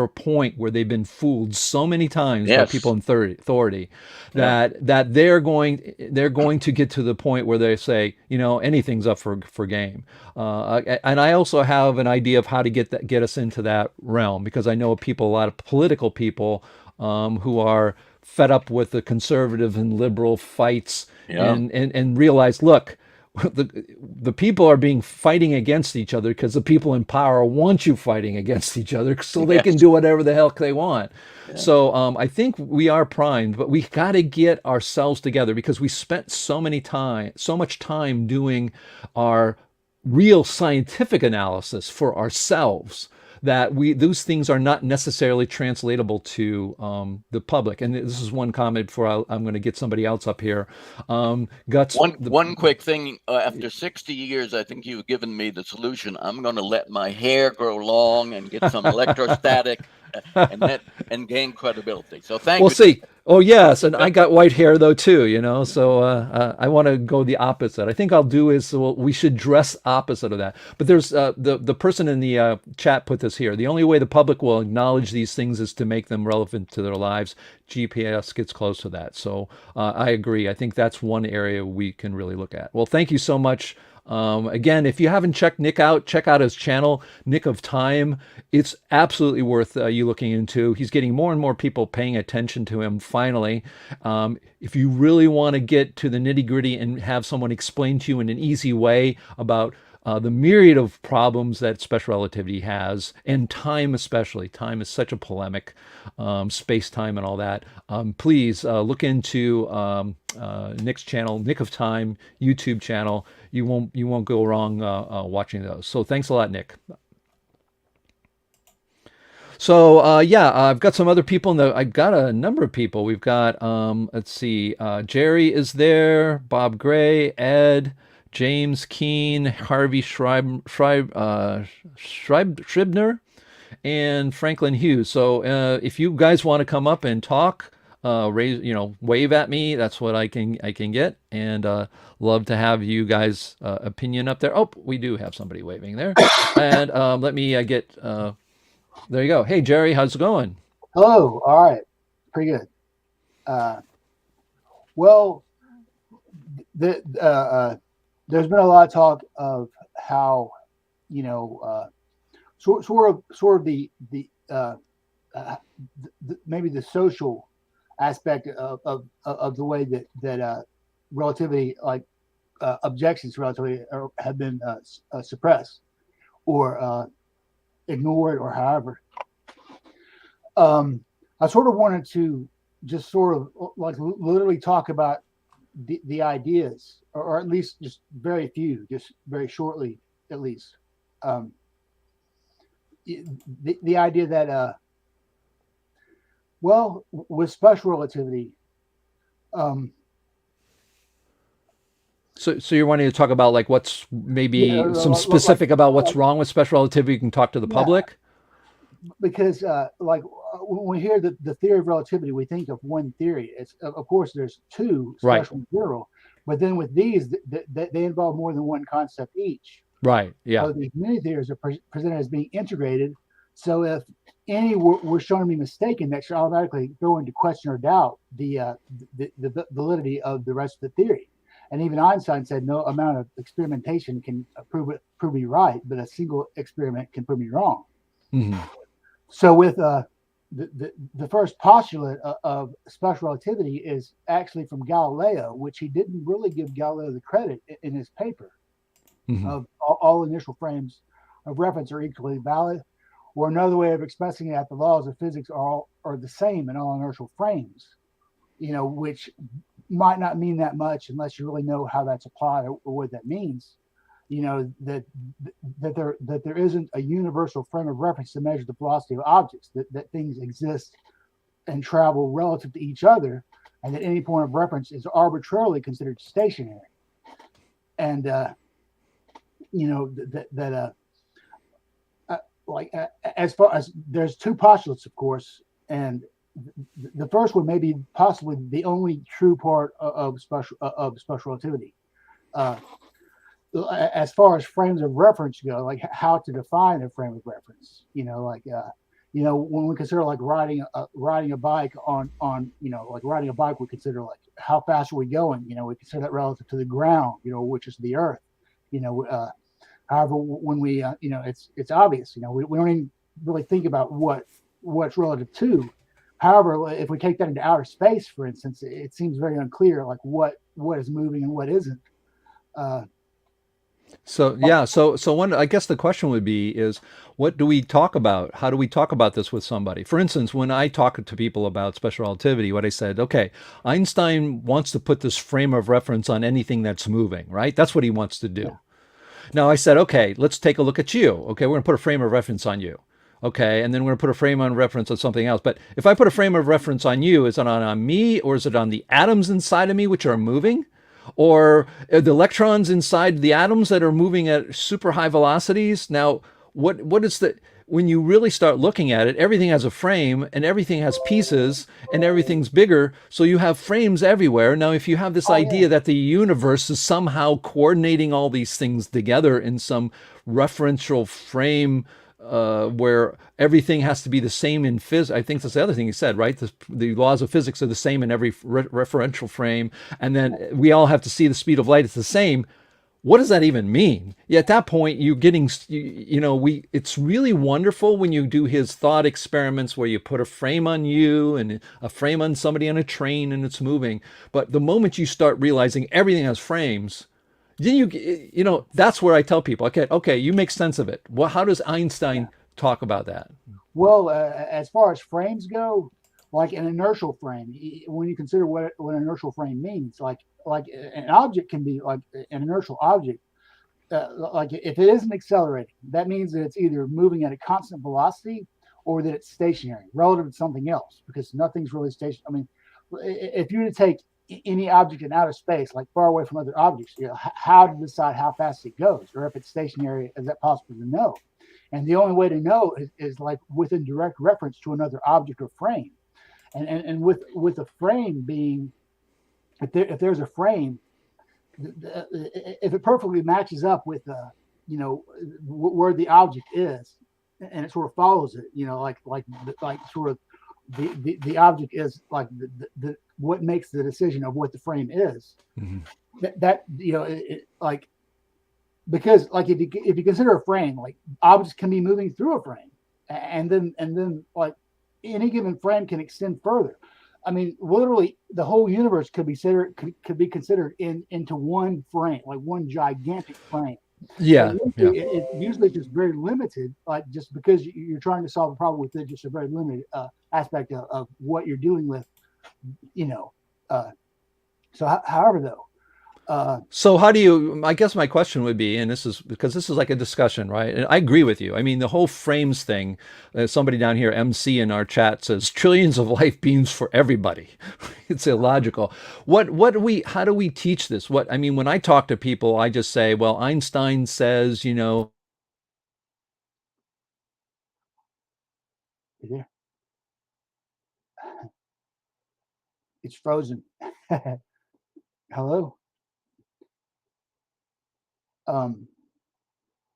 [SPEAKER 1] a point where they've been fooled so many times by people in authority that they're going to get to the point where they say, anything's up for game. And I also have an idea of how to get us into that realm, because I know a lot of political people who are fed up with the conservative and liberal fights, and realize, look, the people are fighting against each other because the people in power want you fighting against each other so they can do whatever the hell they want. Yeah. So I think we are primed, but we got to get ourselves together, because we spent so much time doing our real scientific analysis for ourselves that those things are not necessarily translatable to the public. And this is one comment before I'm going to get somebody else up here. Guts.
[SPEAKER 4] One quick thing. After 60 years, I think you've given me the solution. I'm going to let my hair grow long and get some electrostatic, and gain credibility. So thank
[SPEAKER 1] Well,
[SPEAKER 4] you.
[SPEAKER 1] see, oh yes, and I got white hair though too, So I want to go the opposite. I think I'll do is we should dress opposite of that. But there's the person in the chat put this here. The only way the public will acknowledge these things is to make them relevant to their lives. GPS gets close to that. So I agree. I think that's one area we can really look at. Well, thank you so much. Again, if you haven't checked Nick out, check out his channel, Nick of Time. It's absolutely worth you looking into. He's getting more and more people paying attention to him finally. If you really want to get to the nitty gritty and have someone explain to you in an easy way about the myriad of problems that special relativity has, and time especially. Time is such a polemic, space-time and all that. Please look into Nick's channel, Nick of Time YouTube channel. You won't go wrong watching those. So thanks a lot, Nick. So I've got some other people. I've got a number of people. We've got let's see, Jerry is there, Bob Gray, Ed, James Keene, Harvey Schreibner, and Franklin Hughes. So if you guys want to come up and talk, wave at me. That's what I can get, and love to have you guys' opinion up there. Oh, we do have somebody waving there, and let me get. There you go. Hey Jerry, how's it going?
[SPEAKER 5] Hello. All right, pretty good. Well, there's been a lot of talk of how, sort of the maybe the social aspect of the way that relativity, like objections to relativity, have been suppressed or ignored, or however. I sort of wanted to just sort of like literally talk about the ideas, or at least just very few, just very shortly at least. The idea that with special relativity,
[SPEAKER 1] So you're wanting to talk about like what's maybe some specific about what's wrong with special relativity? You can talk to the public.
[SPEAKER 5] Because when we hear the theory of relativity, we think of one theory. It's of course there's two, special and general, but then with these, they involve more than one concept each.
[SPEAKER 1] Right. Yeah.
[SPEAKER 5] So these many theories are presented as being integrated. So if any were shown to be mistaken, that should automatically go into question or doubt the validity of the rest of the theory. And even Einstein said no amount of experimentation can prove me right, but a single experiment can prove me wrong.
[SPEAKER 1] Mm-hmm.
[SPEAKER 5] So with the first postulate of special relativity is actually from Galileo, which he didn't really give Galileo the credit in his paper.
[SPEAKER 1] Mm-hmm.
[SPEAKER 5] Of all initial frames of reference are equally valid, or another way of expressing it, the laws of physics are the same in all inertial frames, which might not mean that much unless you really know how that's applied or what that means. That there isn't a universal frame of reference to measure the velocity of objects, that things exist and travel relative to each other, and that any point of reference is arbitrarily considered stationary. And as far as there's two postulates, of course, and the first one may be possibly the only true part of special relativity. As far as frames of reference go, like how to define a frame of reference, when we consider like riding a bike on like riding a bike, we consider like how fast are we going? We consider that relative to the ground, which is the earth. However, when we it's obvious, we don't even really think about what's relative to. However, if we take that into outer space, for instance, it seems very unclear, like what is moving and what isn't.
[SPEAKER 1] So one, I guess the question would be is, what do we talk about? How do we talk about this with somebody? For instance, when I talk to people about special relativity, what I said, okay, Einstein wants to put this frame of reference on anything that's moving, right? That's what he wants to do. Yeah. Now I said, okay, let's take a look at you. Okay, we're gonna put a frame of reference on you. Okay, and then we're going to put a frame of reference on something else. But if I put a frame of reference on you, is it on me, or is it on the atoms inside of me which are moving? Or the electrons inside the atoms that are moving at super high velocities? Now, what is the when you really start looking at it, everything has a frame and everything has pieces and everything's bigger. So you have frames everywhere. Now, if you have this
[SPEAKER 5] Oh yeah.
[SPEAKER 1] idea that the universe is somehow coordinating all these things together in some referential frame where everything has to be the same in physics. I think that's the other thing he said, right? The laws of physics are the same in every referential frame, and then we all have to see the speed of light. It's the same. What does that even mean? Yeah, at that point, you're getting, it's really wonderful when you do his thought experiments where you put a frame on you and a frame on somebody on a train and it's moving. But the moment you start realizing everything has frames, then that's where I tell people, okay, you make sense of it. Well, how does Einstein talk about that?
[SPEAKER 5] Well, as far as frames go, like an inertial frame, when you consider what an inertial frame means, like an object can be like an inertial object. Like if it isn't accelerating, that means that it's either moving at a constant velocity or that it's stationary relative to something else, because nothing's really stationary. I mean, if you were to take any object in outer space, like far away from other objects, how to decide how fast it goes, or if it's stationary, is that possible to know? And the only way to know is like within direct reference to another object or frame. And with a frame being, if there's a frame, if it perfectly matches up with where the object is, and it sort of follows it, like sort of the object is like the what makes the decision of what the frame is.
[SPEAKER 1] Mm-hmm.
[SPEAKER 5] Like, because like if you consider a frame, like objects can be moving through a frame, and then like any given frame can extend further. I mean, literally, the whole universe could be considered into one frame, like one gigantic frame. But
[SPEAKER 1] Yeah, yeah.
[SPEAKER 5] usually just very limited, like just because you're trying to solve a problem with just a very limited aspect of what you're dealing with, you know. However, though,
[SPEAKER 1] So how do you, I guess my question would be, and this is because this is like a discussion, right? And I agree with you. I mean, the whole frames thing, somebody down here, MC in our chat says trillions of light beams for everybody. It's illogical. How do we teach this? I mean, when I talk to people, I just say, well, Einstein says,
[SPEAKER 5] there, it's frozen. Hello.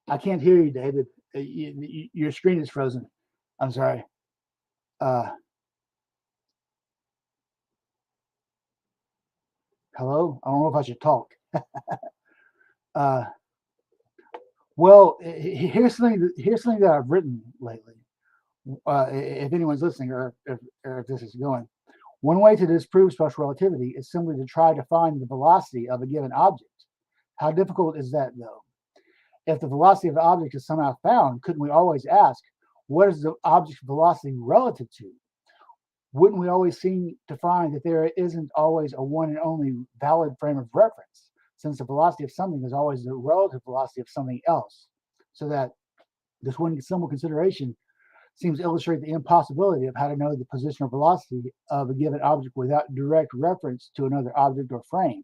[SPEAKER 5] I can't hear you, David. Your screen is frozen. I'm sorry. Hello. I don't know if I should talk. Well, here's something that I've written lately. If anyone's listening, or if this is going, one way to disprove special relativity is simply to try to find the velocity of a given object. How difficult is that, though? If the velocity of the object is somehow found, couldn't we always ask, what is the object's velocity relative to? Wouldn't we always seem to find that there isn't always a one and only valid frame of reference, since the velocity of something is always the relative velocity of something else? So that this one simple consideration seems to illustrate the impossibility of how to know the position or velocity of a given object without direct reference to another object or frame.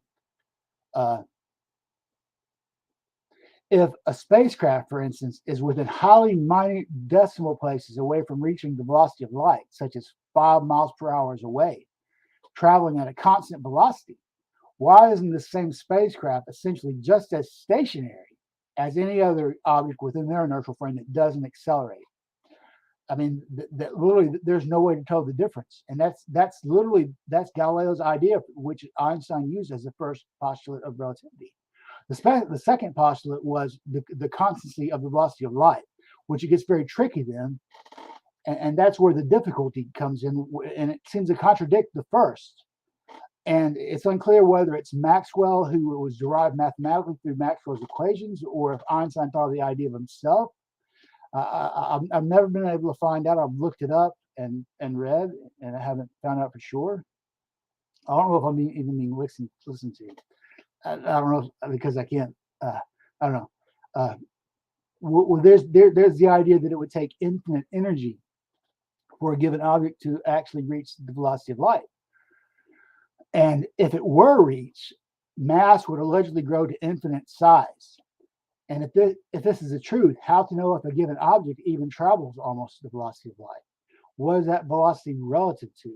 [SPEAKER 5] If a spacecraft, for instance, is within highly minute decimal places away from reaching the velocity of light, such as 5 miles per hour away, traveling at a constant velocity, why isn't the same spacecraft essentially just as stationary as any other object within their inertial frame that doesn't accelerate? I mean, that literally, there's no way to tell the difference, and that's Galileo's idea, which Einstein used as the first postulate of relativity. The second postulate was the constancy of the velocity of light, which it gets very tricky then, and that's where the difficulty comes in, and it seems to contradict the first. And it's unclear whether it's Maxwell who was derived mathematically through Maxwell's equations, or if Einstein thought of the idea of himself. I've never been able to find out. I've looked it up and read, and I haven't found out for sure. I don't know if I'm even being listened to. I don't know, because I can't. I don't know. well, there's the idea that it would take infinite energy for a given object to actually reach the velocity of light. And if it were reached, mass would allegedly grow to infinite size. And if this is the truth, how to know if a given object even travels almost the velocity of light? What is that velocity relative to?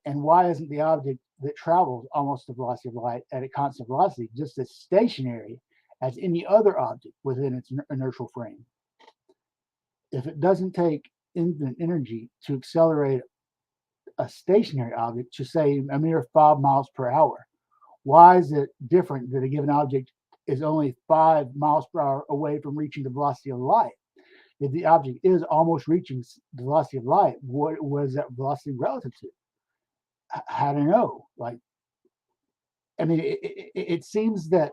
[SPEAKER 5] And why isn't the object that travels almost the velocity of light at a constant velocity just as stationary as any other object within its inertial frame? If it doesn't take infinite energy to accelerate a stationary object to say a mere 5 miles per hour, why is it different that a given object is only 5 miles per hour away from reaching the velocity of light? If the object is almost reaching the velocity of light, what is that velocity relative to? How do you know? Like, I mean, it seems that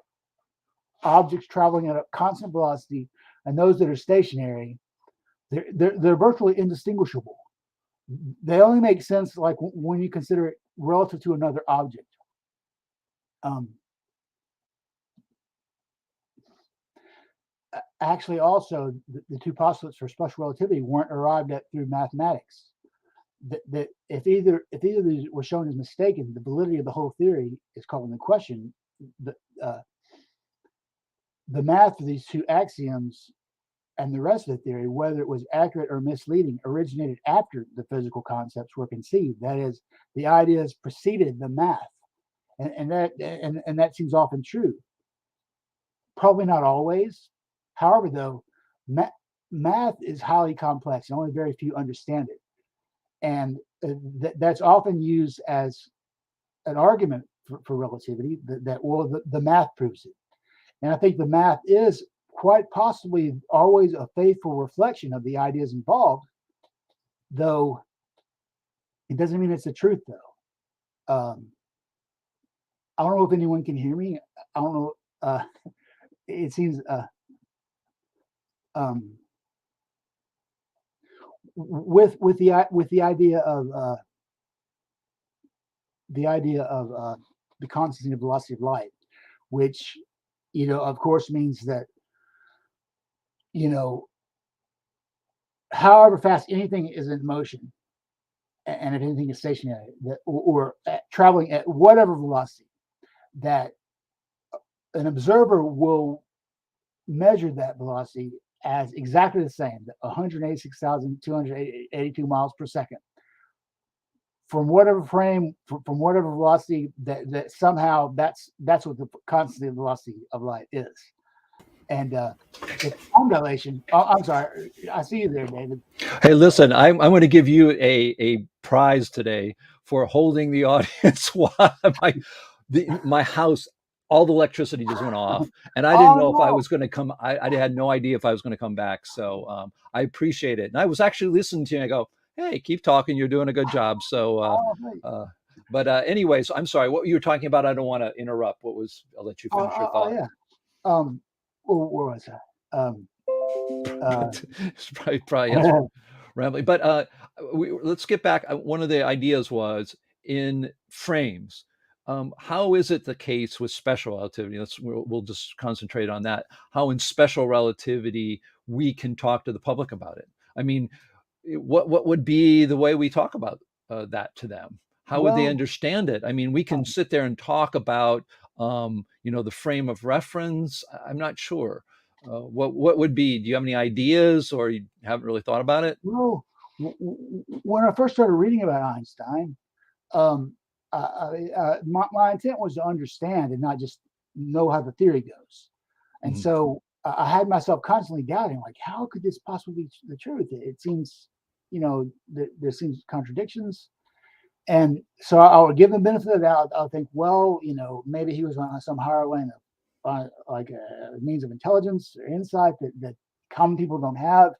[SPEAKER 5] objects traveling at a constant velocity and those that are stationary, they're virtually indistinguishable. They only make sense like when you consider it relative to another object. Actually, also, the two postulates for special relativity weren't arrived at through mathematics. That if either of these were shown as mistaken, the validity of the whole theory is called into question. The math of these two axioms and the rest of the theory, whether it was accurate or misleading, originated after the physical concepts were conceived. That is, the ideas preceded the math, and that seems often true. Probably not always. However, though, math is highly complex, and only very few understand it. And that's often used as an argument for relativity, that well, the math proves it. And I think the math is quite possibly always a faithful reflection of the ideas involved, though it doesn't mean it's the truth, though. I don't know if anyone can hear me. I don't know. It seems with the idea of the constancy of velocity of light, which, of course means that, however fast anything is in motion, and if anything is stationary, or traveling at whatever velocity, that an observer will measure that velocity as exactly the same, 186,282 miles per second, from whatever frame, from whatever velocity, that somehow that's what the constant velocity of light is. And the time dilation. I'm sorry, I see you there, David.
[SPEAKER 1] Hey, listen, I'm going to give you a prize today for holding the audience while my house, all the electricity just went off, and I didn't know if I was going to come. I had no idea if I was going to come back. So I appreciate it, and I was actually listening to you. And I go, hey, keep talking. You're doing a good job. So, but anyways, I'm sorry. What you were talking about, I don't want to interrupt. I'll let you finish your thought.
[SPEAKER 5] Yeah. Where was that?
[SPEAKER 1] It's probably yes, rambling. But let's get back. One of the ideas was in frames. How is it the case with special relativity? We'll just concentrate on that. How in special relativity we can talk to the public about it. I mean, what would be the way we talk about that to them? How would they understand it? I mean, we can sit there and talk about the frame of reference. I'm not sure. What would be? Do you have any ideas, or you haven't really thought about it?
[SPEAKER 5] Well, when I first started reading about Einstein, my intent was to understand and not just know how the theory goes. And so I had myself constantly doubting, like, how could this possibly be the truth? It seems, there seems contradictions. And so I would give him the benefit of the doubt. I'll think, well, maybe he was on some higher lane of like a means of intelligence or insight that common people don't have.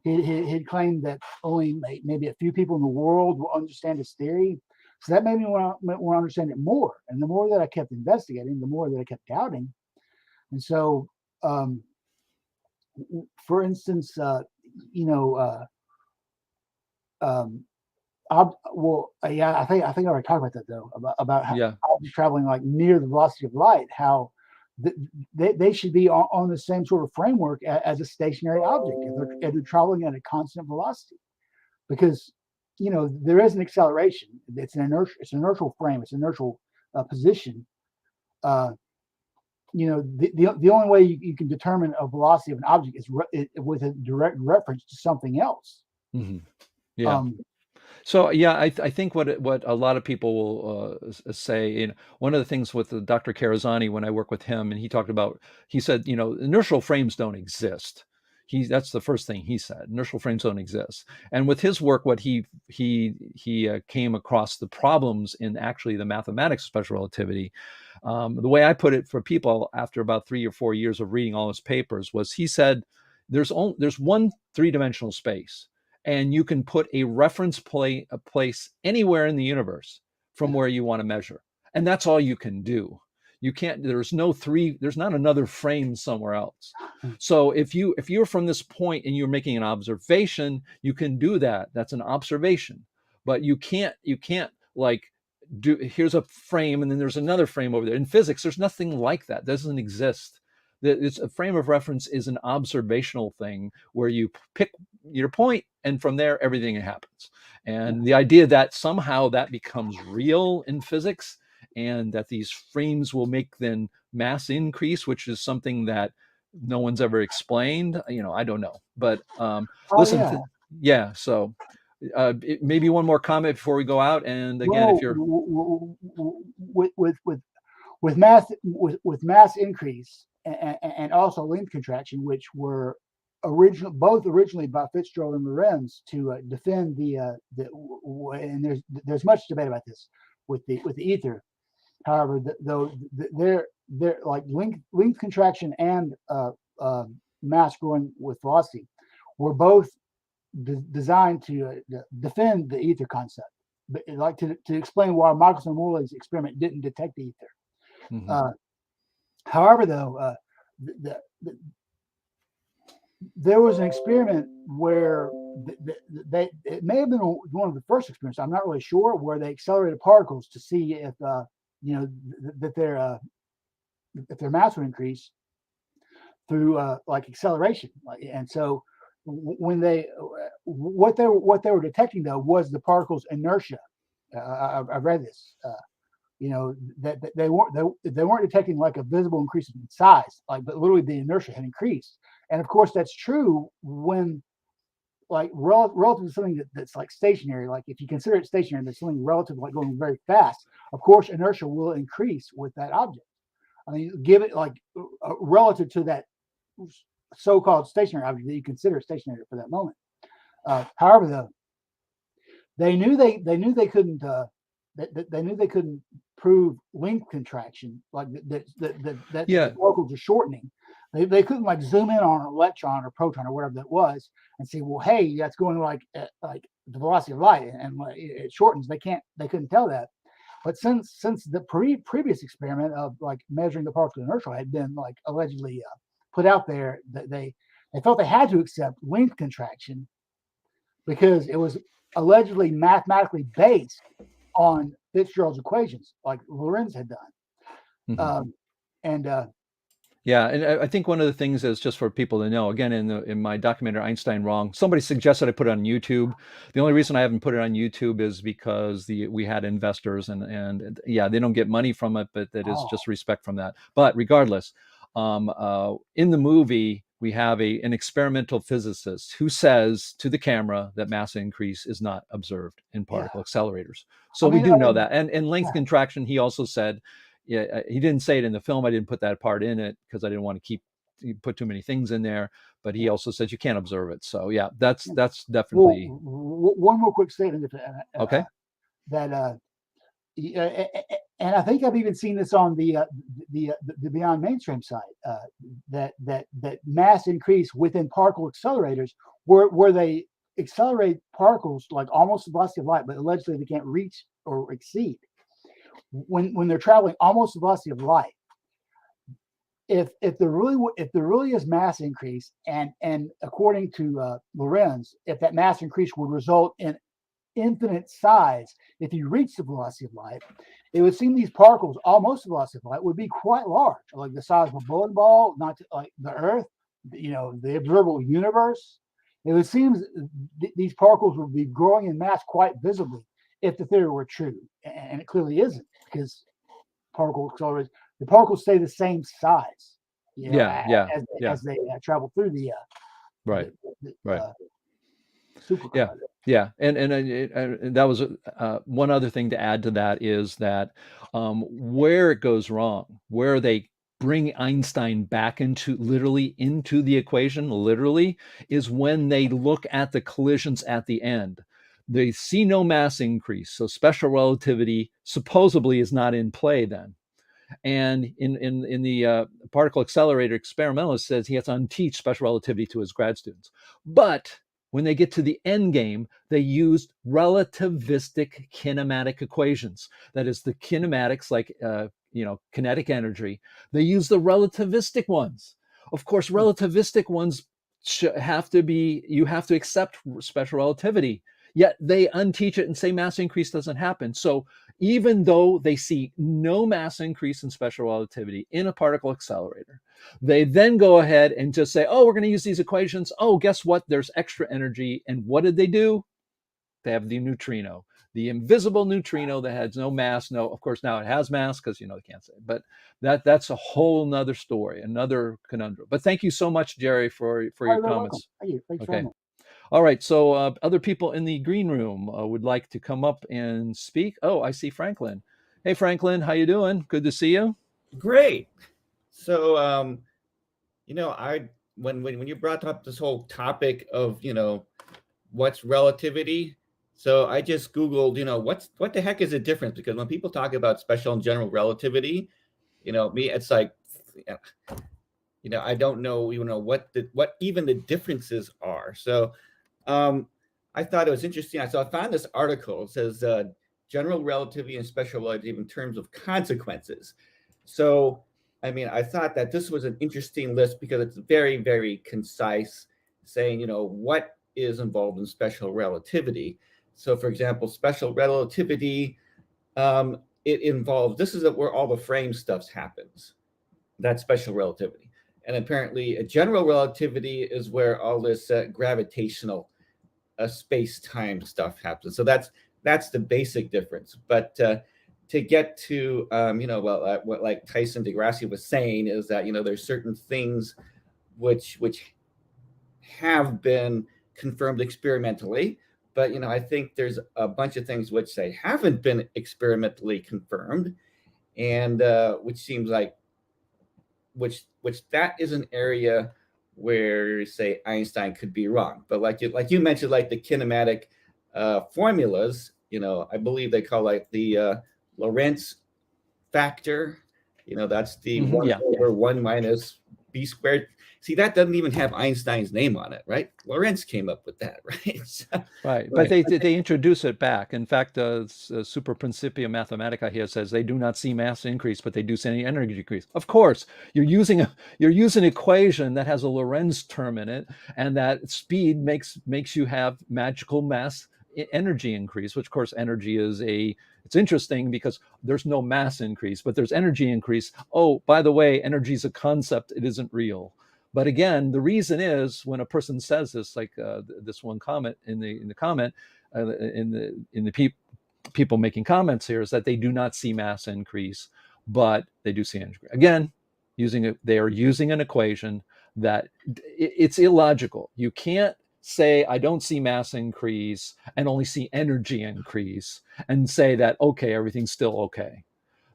[SPEAKER 5] He'd claimed that only maybe a few people in the world will understand his theory. So that made me want to understand it more. And the more that I kept investigating, the more that I kept doubting. And so, for instance, I think I already talked about that, though, about how traveling like near the velocity of light, how they should be on the same sort of framework as a stationary object if they're traveling at a constant velocity, because there is an acceleration. It's an inertial frame. It's an inertial position. The only way you can determine a velocity of an object is with a direct reference to something else.
[SPEAKER 1] Hmm. Yeah.
[SPEAKER 5] Um,
[SPEAKER 1] So yeah, I think what a lot of people will say, one of the things with Dr. Karazani when I work with him, and he said, inertial frames don't exist. That's the first thing he said. Inertial frames don't exist. And with his work, what he came across the problems in actually the mathematics of special relativity. The way I put it for people after about 3 or 4 years of reading all his papers was, he said, there's one three-dimensional space, and you can put a reference place anywhere in the universe from where you want to measure, and that's all you can do. You can't. There's not another frame somewhere else. So if you're from this point and you're making an observation, you can do that. That's an observation, but you can't like here's a frame and then there's another frame over there. In physics, there's nothing like that. It doesn't exist. It's a frame of reference is an observational thing where you pick your point and from there everything happens. And the idea that somehow that becomes real in physics and that these frames will make then mass increase, which is something that no one's ever explained, I don't know. But listen,
[SPEAKER 5] yeah.
[SPEAKER 1] So maybe one more comment before we go out. And again, if you're
[SPEAKER 5] with mass increase and also length contraction, which were originally by Fitzgerald and Lorentz to defend and there's much debate about this with the ether. However, though they're like length contraction and mass growing with velocity were both designed to defend the ether concept, but like to explain why Michelson and Morley's experiment didn't detect the ether.
[SPEAKER 1] Mm-hmm.
[SPEAKER 5] However, though, there was an experiment where it may have been one of the first experiments, I'm not really sure, where they accelerated particles to see if that their mass would increase through like acceleration. And so when what they were detecting though was the particle's inertia. I read this. That they weren't detecting like a visible increase in size, but literally the inertia had increased. And of course, that's true when, like, relative to something that's like stationary. Like if you consider it stationary, there's something relative, like going very fast. Of course, inertia will increase with that object. I mean, give it like relative to that so-called stationary object that you consider stationary for that moment. However, though, they knew they couldn't. They knew they couldn't prove length contraction, like that the particles are shortening. They couldn't like zoom in on an electron or proton or whatever that was and say, well, hey, that's going like the velocity of light and it shortens. They couldn't tell that. But since the previous experiment of like measuring the particle inertia had been like allegedly put out there, that they felt they had to accept length contraction because it was allegedly mathematically based on Fitzgerald's equations, like Lorentz had done.
[SPEAKER 1] Mm-hmm. Yeah, and I think one of the things is just for people to know, again, in my documentary, Einstein Wrong, somebody suggested I put it on YouTube. The only reason I haven't put it on YouTube is because we had investors and yeah, they don't get money from it, but that is just respect from that. But regardless, in the movie, we have an experimental physicist who says to the camera that mass increase is not observed in particle accelerators. So we do know that. And length contraction, he also said, yeah, he didn't say it in the film. I didn't put that part in it because I didn't want to put too many things in there. But he also says you can't observe it. So yeah, that's definitely.
[SPEAKER 5] Well, one more quick statement.
[SPEAKER 1] Okay.
[SPEAKER 5] That and I think I've even seen this on the Beyond Mainstream site. That mass increase within particle accelerators, where they accelerate particles like almost the velocity of light, but allegedly they can't reach or exceed. When they're traveling almost the velocity of light, if there really is mass increase, and according to Lorentz, if that mass increase would result in infinite size, if you reach the velocity of light, it would seem these particles, most of us, light, would be quite large, like the size of a bowling ball, not like the Earth, the observable universe. It would seem these particles would be growing in mass quite visibly if the theory were true, and it clearly isn't, because the particles stay the same size, as they travel through the
[SPEAKER 1] right, right.
[SPEAKER 5] supercluster.
[SPEAKER 1] Yeah, and that was one other thing to add to that is that where it goes wrong, where they bring Einstein back into the equation, literally, is when they look at the collisions at the end. They see no mass increase, so special relativity supposedly is not in play then. And in the particle accelerator experimentalist says he has to unteach special relativity to his grad students. But when they get to the end game, they used relativistic kinematic equations. That is the kinematics, like kinetic energy. They use the relativistic ones. Of course, relativistic ones you have to accept special relativity. Yet they unteach it and say mass increase doesn't happen. So even though they see no mass increase in special relativity in a particle accelerator, they then go ahead and just say, oh, we're going to use these equations. Oh, guess what? There's extra energy. And what did they do? They have the neutrino, the invisible neutrino that has no mass. No, of course, now it has mass because, they can't say it. But that's a whole nother story, another conundrum. But thank you so much, Jerry, for your comments.
[SPEAKER 5] Thank you. Thanks
[SPEAKER 1] Okay.
[SPEAKER 5] very much.
[SPEAKER 1] All right, so other people in the green room would like to come up and speak. Oh, I see Franklin. Hey, Franklin, how you doing? Good to see you.
[SPEAKER 6] Great. So, I when you brought up this whole topic of what's relativity, so I just Googled what the heck is the difference, because when people talk about special and general relativity, me, it's like I don't know what even the differences are. So I thought it was interesting. So I found this article. It says general relativity and special relativity in terms of consequences. So, I thought that this was an interesting list because it's very, very concise, saying, what is involved in special relativity. So, for example, special relativity, it involves, this is where all the frame stuff happens. That's special relativity. And apparently, a general relativity is where all this gravitational space-time stuff happens. So that's the basic difference. But to get to what like Tyson DeGrassi was saying is that there's certain things which have been confirmed experimentally, but I think there's a bunch of things which they haven't been experimentally confirmed, and which seems like which that is an area where, say, Einstein could be wrong. But like you mentioned, like the kinematic formulas, I believe they call the Lorentz factor. That's the 1/1 minus b squared. See, that doesn't even have Einstein's name on it, right? Lorentz came up with that, right?
[SPEAKER 1] Right, but they introduce it back. In fact, Super Principia Mathematica here says they do not see mass increase, but they do see any energy decrease. Of course, you're using an equation that has a Lorentz term in it, and that speed makes you have magical mass energy increase, which of course energy is it's interesting because there's no mass increase, but there's energy increase. Oh, by the way, energy is a concept, it isn't real. But again, the reason is when a person says this, like this one comment in the comment, people making comments here, is that they do not see mass increase, but they do see energy. Again, they are using an equation that it's illogical. You can't say I don't see mass increase and only see energy increase and say that okay, everything's still okay.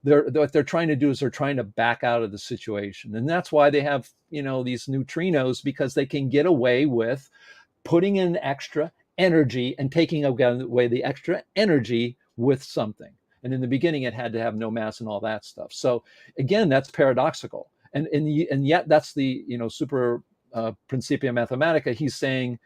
[SPEAKER 1] What they're trying to do is they're trying to back out of the situation, and that's why they have these neutrinos, because they can get away with putting in extra energy and taking away the extra energy with something. And in the beginning, it had to have no mass and all that stuff. So again, that's paradoxical, and yet that's the Super Principia Mathematica. He's saying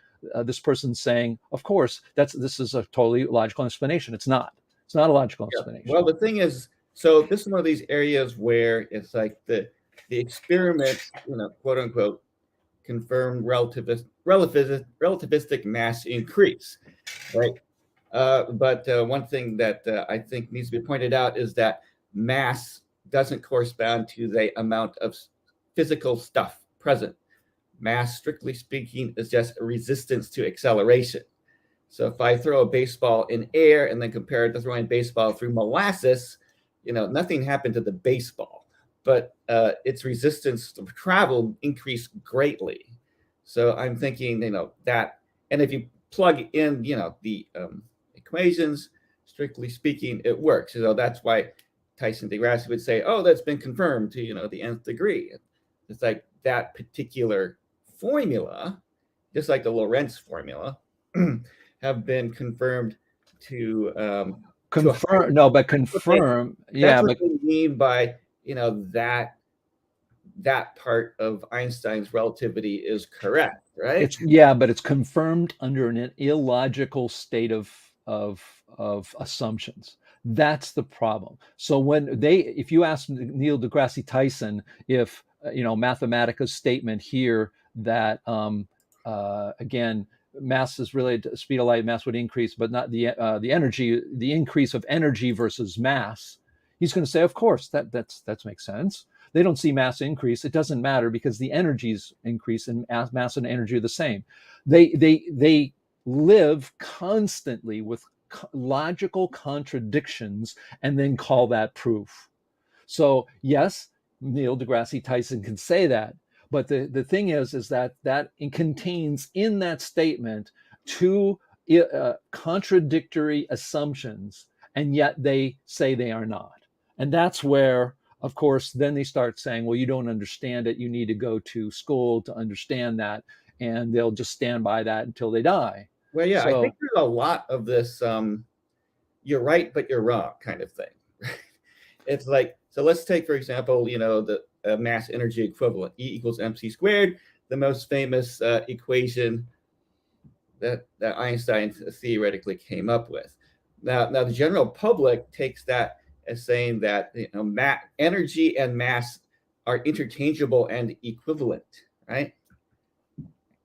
[SPEAKER 1] this person's saying, of course, this is a totally logical explanation. It's not a logical explanation.
[SPEAKER 6] Well, the thing is, so this is one of these areas where it's like the experiment, quote unquote, confirmed relativistic mass increase, right? But one thing that I think needs to be pointed out is that mass doesn't correspond to the amount of physical stuff present. Mass, strictly speaking, is just a resistance to acceleration. So if I throw a baseball in air and then compare it to throwing a baseball through molasses, nothing happened to the baseball, but its resistance to travel increased greatly. So I'm thinking, that, and if you plug in, the equations, strictly speaking, it works. That's why Tyson deGrasse would say, oh, that's been confirmed to, the nth degree. It's like that particular formula, just like the Lorentz formula, have been confirmed to
[SPEAKER 1] confirm. No, but confirm. Yeah,
[SPEAKER 6] that's what
[SPEAKER 1] but
[SPEAKER 6] they mean by that part of Einstein's relativity is correct, right?
[SPEAKER 1] but it's confirmed under an illogical state of assumptions. That's the problem. So if you ask Neil deGrasse Tyson if Mathematica's statement here that again, mass is related to speed of light, mass would increase, but not the energy, the increase of energy versus mass, he's going to say, of course, that makes sense. They don't see mass increase. It doesn't matter because the energies increase and mass and energy are the same. They live constantly with logical contradictions and then call that proof. So yes, Neil deGrasse Tyson can say that, but the thing is that it contains in that statement two contradictory assumptions, and yet they say they are not. And that's where, of course, then they start saying, well, you don't understand it. You need to go to school to understand that. And they'll just stand by that until they die.
[SPEAKER 6] Well, yeah, I think there's a lot of this you're right, but you're wrong kind of thing. It's like, so let's take, for example, the mass energy equivalent, E equals mc squared, the most famous equation that Einstein theoretically came up with. Now the general public takes that as saying that energy and mass are interchangeable and equivalent, right?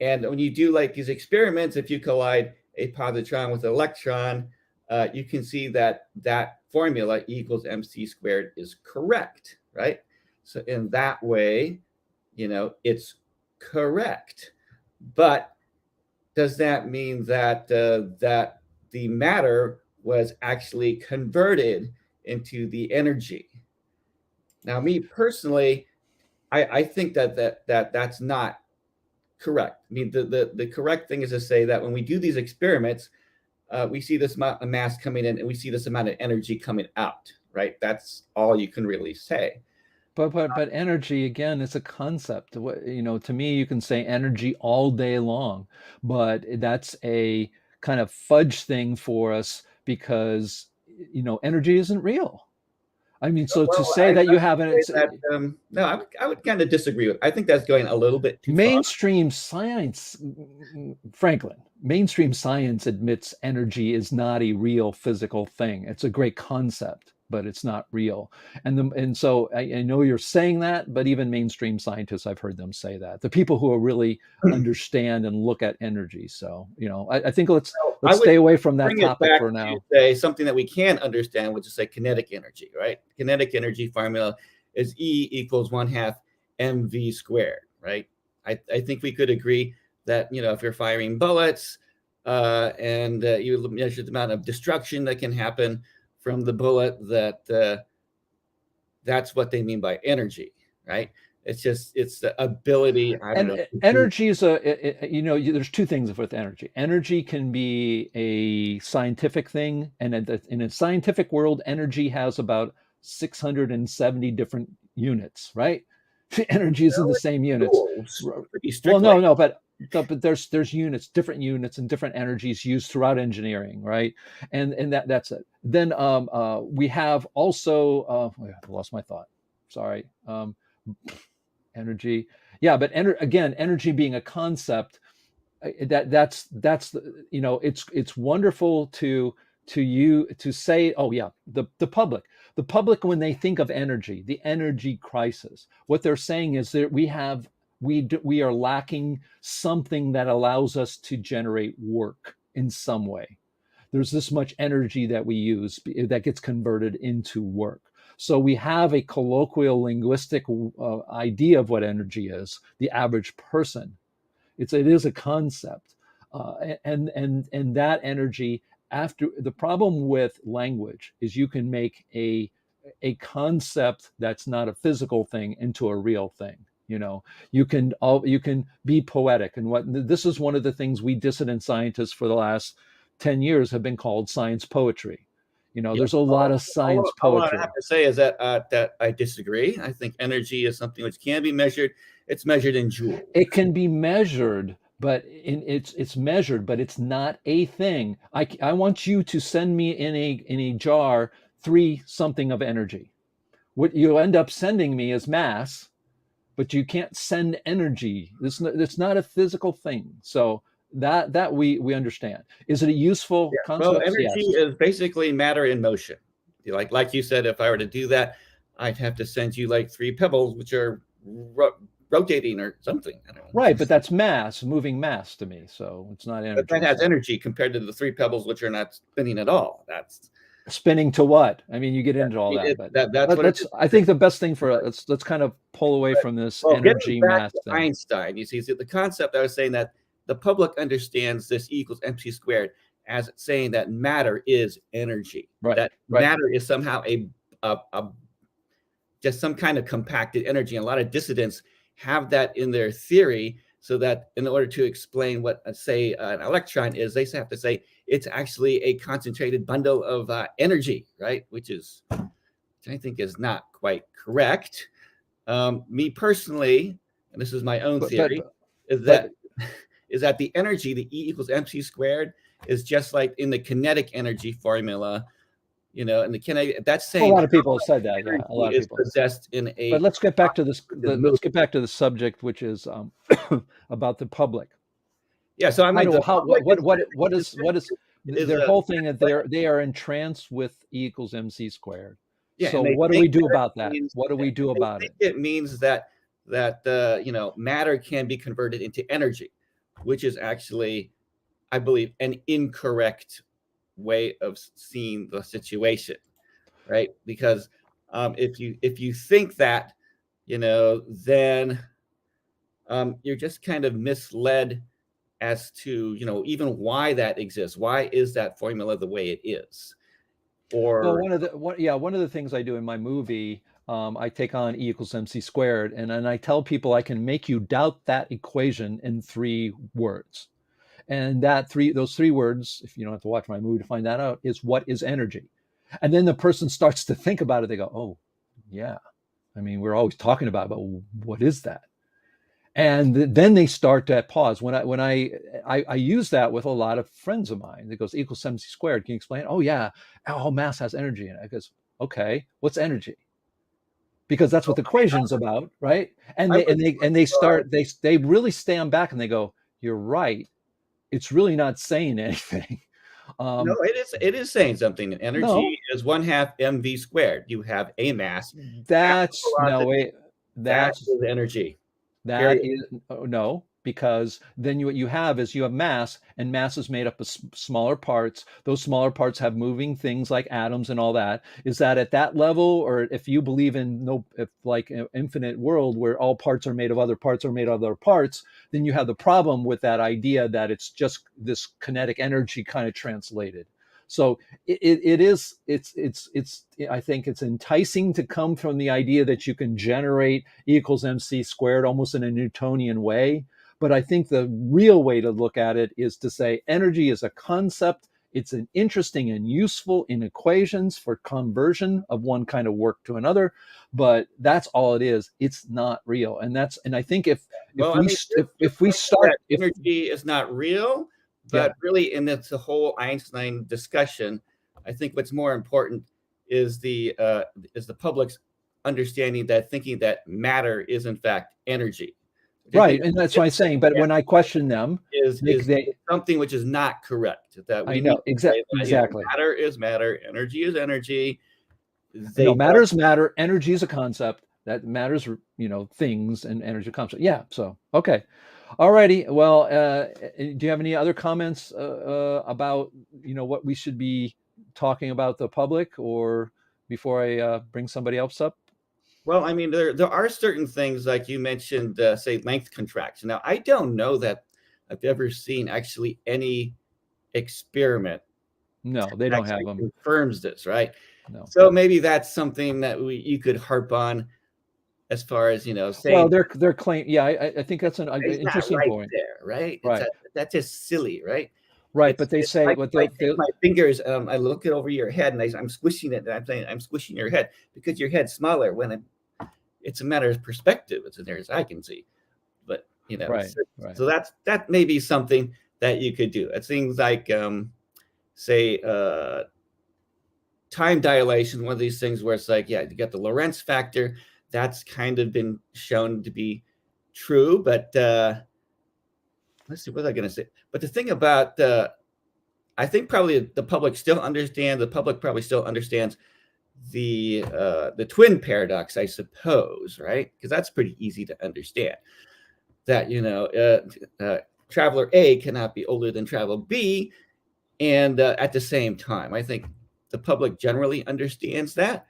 [SPEAKER 6] And when you do like these experiments, if you collide a positron with an electron, you can see that formula E equals mc squared is correct, right? So in that way, it's correct. But does that mean that that the matter was actually converted into the energy? Now, me personally, I think that's not correct. I mean, the correct thing is to say that when we do these experiments, we see this amount of mass coming in and we see this amount of energy coming out, right? That's all you can really say.
[SPEAKER 1] But energy, again, is a concept. To me, you can say energy all day long, but that's a kind of fudge thing for us because energy isn't real. I mean, so to say that you have
[SPEAKER 6] no, I would kind of disagree with. I think that's going a little bit too
[SPEAKER 1] mainstream science, Franklin. Mainstream science admits energy is not a real physical thing. It's a great concept, but it's not real. And so I know you're saying that, but even mainstream scientists, I've heard them say that. The people who are really understand and look at energy. So I think let's stay away from that topic for now.
[SPEAKER 6] Say something that we can understand, which is say kinetic energy, right? Kinetic energy formula is E equals 1/2 mv squared, right? I think we could agree that if you're firing bullets and you measure the amount of destruction that can happen from the bullet, that's what they mean by energy, right? It's the ability.
[SPEAKER 1] Energy is there's two things with energy. Energy can be a scientific thing, and in a scientific world, energy has about 670 different units, right? Energy is in the same units. Well, no, but there's units, different units, and different energies used throughout engineering, right? And that's it. Then we have also I lost my thought. Sorry. Energy, yeah, but again, energy being a concept, that's it's wonderful to say, oh yeah, the public when they think of energy, the energy crisis, what they're saying is that we are lacking something that allows us to generate work in some way. there's this much energy that we use that gets converted into work. So we have a colloquial linguistic idea of what energy is, the average person. It is a concept. And that energy, after the problem with language is you can make a concept that's not a physical thing into a real thing. You can be poetic, and this is one of the things we dissident scientists for the last 10 years have been called science poetry. There's a lot of science
[SPEAKER 6] all I
[SPEAKER 1] poetry.
[SPEAKER 6] have to say is that that I disagree. I think energy is something which can be measured. It's measured in joules.
[SPEAKER 1] It can be measured, but it's measured, but it's not a thing. I want you to send me in a jar 3 something of energy. What you end up sending me is mass, but you can't send energy. It's not a physical thing. So that we understand. Is it a useful concept?
[SPEAKER 6] Well, energy is basically matter in motion. Like you said, if I were to do that, I'd have to send you like 3 pebbles, which are rotating or something. I don't know.
[SPEAKER 1] Right, but that's mass, moving mass to me. So it's not energy.
[SPEAKER 6] But that has energy compared to the 3 pebbles, which are not spinning at all. That's
[SPEAKER 1] spinning to what? I mean, you get into all that, but
[SPEAKER 6] that's what
[SPEAKER 1] I think the best thing for let's kind of pull away from this energy mass thing.
[SPEAKER 6] Einstein, you see, the concept I was saying that the public understands this E equals mc squared as saying that matter is energy.
[SPEAKER 1] Right.
[SPEAKER 6] That matter is somehow a just some kind of compacted energy. And a lot of dissidents have that in their theory, so that in order to explain what, say, an electron is, they have to say it's actually a concentrated bundle of energy, right? Which I think is not quite correct. Me personally, and this is my own theory, is that the energy, the E equals mc squared, is just like in the kinetic energy formula. And the kinetic, that's saying
[SPEAKER 1] a lot of people have said that. Yeah, a lot of people
[SPEAKER 6] possessed in a.
[SPEAKER 1] But let's get back to this. Let's get back to the subject, which is about the public.
[SPEAKER 6] Yeah. So I mean,
[SPEAKER 1] what is their whole thing? That they are entranced with E equals mc squared. Yeah, so what do we do about that? What do we do about it?
[SPEAKER 6] It means that matter can be converted into energy, which is actually, I believe, an incorrect way of seeing the situation, right? Because if you think that, then you're just kind of misled as to even why that exists. Why is that formula the way it is? Or
[SPEAKER 1] one of the things I do in my movie, I take on E equals mc squared, and I tell people I can make you doubt that equation in 3 words. And those 3 words, if you don't have to watch my movie to find that out, is what is energy. And then the person starts to think about it. They go, oh, yeah. I mean, we're always talking about it, but what is that? And then they start to pause. When I use that with a lot of friends of mine, it goes equals mc squared. Can you explain? Oh, yeah. All mass has energy in it. I goes, okay, what's energy? Because that's what the equation's about, right? And they really stand back and they go, you're right. It's really not saying anything.
[SPEAKER 6] No, it is saying something. Energy is 1/2 mv squared. You have a mass.
[SPEAKER 1] That's
[SPEAKER 6] energy.
[SPEAKER 1] That is no, because then what you have is you have mass, and mass is made up of smaller parts. Those smaller parts have moving things like atoms and all that. Is that at that level, or if you believe in like an infinite world where all parts are made of other parts are made of other parts, then you have the problem with that idea that it's just this kinetic energy kind of translated. So it's I think it's enticing to come from the idea that you can generate E equals mc squared almost in a Newtonian way. But I think the real way to look at it is to say energy is a concept. It's an interesting and useful in equations for conversion of one kind of work to another, but that's all it is. It's not real. And I think if
[SPEAKER 6] energy is not real, but really in the whole Einstein discussion, I think what's more important is the public's understanding thinking that matter is in fact energy.
[SPEAKER 1] Right, and that's what I'm saying. But when I question them,
[SPEAKER 6] is something which is not correct. That we
[SPEAKER 1] know exactly.
[SPEAKER 6] Matter is matter. Energy is energy.
[SPEAKER 1] Matter is matter. Energy is a concept that matters. Things and energy concept. Yeah. So okay. All righty. Well, do you have any other comments about what we should be talking about the public, or before I bring somebody else up?
[SPEAKER 6] Well, I mean, there are certain things like you mentioned, say length contraction. Now, I don't know that I've ever seen actually any experiment
[SPEAKER 1] No, they
[SPEAKER 6] that
[SPEAKER 1] don't have
[SPEAKER 6] actually
[SPEAKER 1] them.
[SPEAKER 6] confirms this, right?
[SPEAKER 1] No.
[SPEAKER 6] So maybe that's something that you could harp on as far as
[SPEAKER 1] Well,
[SPEAKER 6] saying
[SPEAKER 1] their claim. Yeah, I think that's an
[SPEAKER 6] it's not
[SPEAKER 1] interesting
[SPEAKER 6] right
[SPEAKER 1] point.
[SPEAKER 6] there, right?
[SPEAKER 1] Right.
[SPEAKER 6] That's just silly, right?
[SPEAKER 1] Right. But they
[SPEAKER 6] It's
[SPEAKER 1] say
[SPEAKER 6] like
[SPEAKER 1] what
[SPEAKER 6] if I
[SPEAKER 1] they
[SPEAKER 6] take my fingers, I look it over your head, and I'm squishing it, and I'm saying I'm squishing your head because your head's smaller. When it's a matter of perspective, as near as I can see. But
[SPEAKER 1] right. Right.
[SPEAKER 6] so that may be something that you could do. It's things like say time dilation, one of these things where it's like, yeah, you got the Lorentz factor. That's kind of been shown to be true, but let's see, what was I going to say? But the thing about I think probably the public probably still understands the twin paradox, I suppose, right? Because that's pretty easy to understand. That traveler A cannot be older than traveler B, and at the same time, I think the public generally understands that.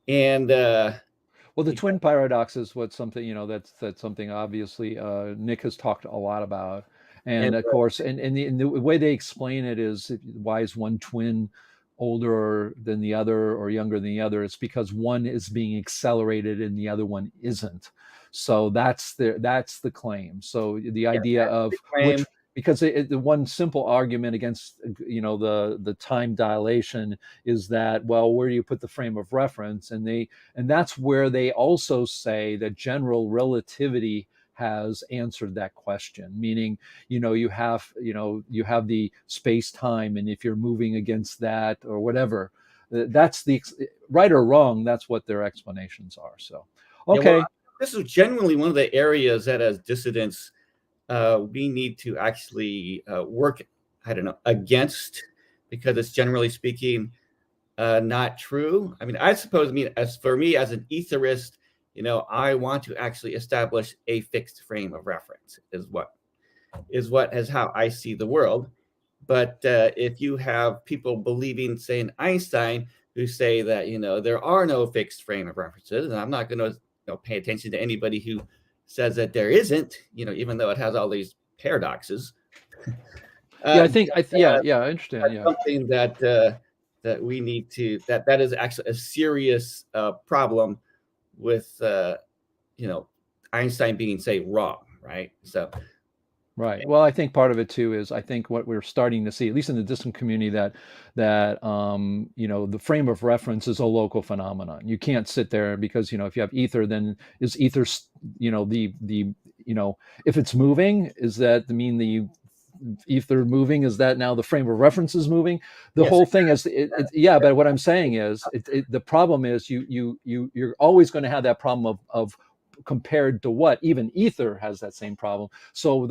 [SPEAKER 6] And
[SPEAKER 1] well, the twin paradox is what something that's something obviously Nick has talked a lot about, and of course, and the way they explain it is, why is one twin older than the other or younger than the other? It's because one is being accelerated and the other one isn't. So that's the claim. So the idea of which, because the one simple argument against the time dilation is that, well, where do you put the frame of reference? And that's where they also say that general relativity has answered that question, meaning you have the space time, and if you're moving against that or whatever, that's the right or wrong, that's what their explanations are. So okay.
[SPEAKER 6] Yeah, well, this is generally one of the areas that as dissidents we need to actually work, I don't know, against, because it's generally speaking not true. I mean, I suppose, as for me as an etherist, I want to actually establish a fixed frame of reference is how I see the world. But if you have people believing, say, in Einstein, who say that there are no fixed frame of references, and I'm not going to pay attention to anybody who says that there isn't, even though it has all these paradoxes.
[SPEAKER 1] Yeah, I think I understand. Yeah,
[SPEAKER 6] something that we need to that is actually a serious problem with Einstein being, say, wrong, right? So.
[SPEAKER 1] Right. Well, I think part of it too is, I think what we're starting to see, at least in the distant community, that the frame of reference is a local phenomenon. You can't sit there, because if you have ether, then is ether if it's moving, is that mean the ether moving, is that now the frame of reference is moving? The
[SPEAKER 6] Yes,
[SPEAKER 1] whole thing is yeah. But what I'm saying is, the problem is you're always going to have that problem of compared to what. Even ether has that same problem. So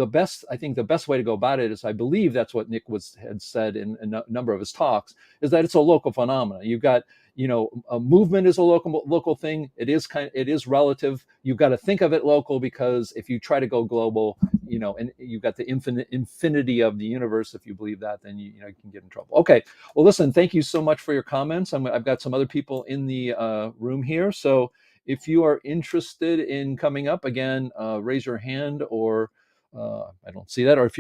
[SPEAKER 1] I think the best way to go about it is, I believe that's what Nick had said in a number of his talks, is that it's a local phenomenon. You've got, a movement is a local thing. It is relative. You've got to think of it local, because if you try to go global, and you've got the infinity of the universe, if you believe that, then you can get in trouble. Okay. Well, listen, thank you so much for your comments. I've got some other people in the room here. So if you are interested in coming up again, raise your hand, or I don't see that. Or if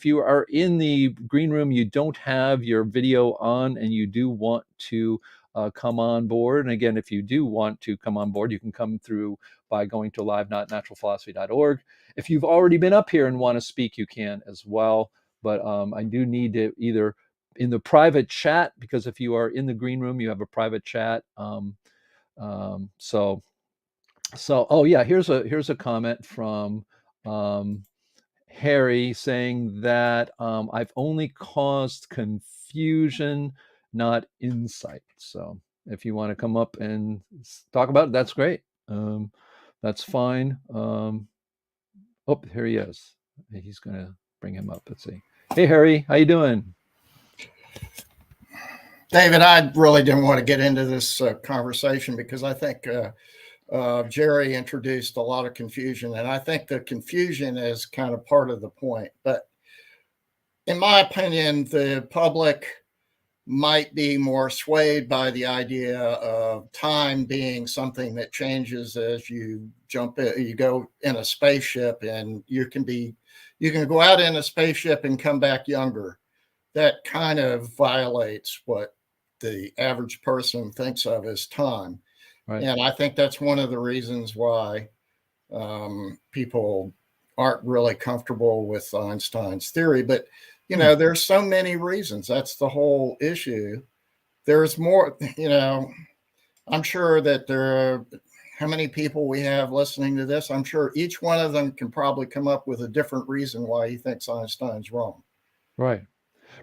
[SPEAKER 1] you are in the green room, you don't have your video on, and you do want to come on board. And again, if you do want to come on board, you can come through by going to live.naturalphilosophy.org. If you've already been up here and want to speak, you can as well. But I do need to either in the private chat, because if you are in the green room, you have a private chat. So oh yeah, here's a comment from Harry, saying that I've only caused confusion, not insight. So if you want to come up and talk about it, that's great. That's fine. Oh, here he is. He's gonna bring him up. Let's see. Hey Harry, how you doing?
[SPEAKER 7] David, I really didn't want to get into this conversation, because I think Jerry introduced a lot of confusion, and I think the confusion is kind of part of the point. But in my opinion, the public might be more swayed by the idea of time being something that changes as you you go in a spaceship, and you can go out in a spaceship and come back younger. That kind of violates what the average person thinks of as time.
[SPEAKER 1] Right.
[SPEAKER 7] And I think that's one of the reasons why people aren't really comfortable with Einstein's theory. But, you know, there's so many reasons. That's the whole issue. There's more, you know, I'm sure that there are, how many people we have listening to this? I'm sure each one of them can probably come up with a different reason why he thinks Einstein's wrong.
[SPEAKER 1] Right.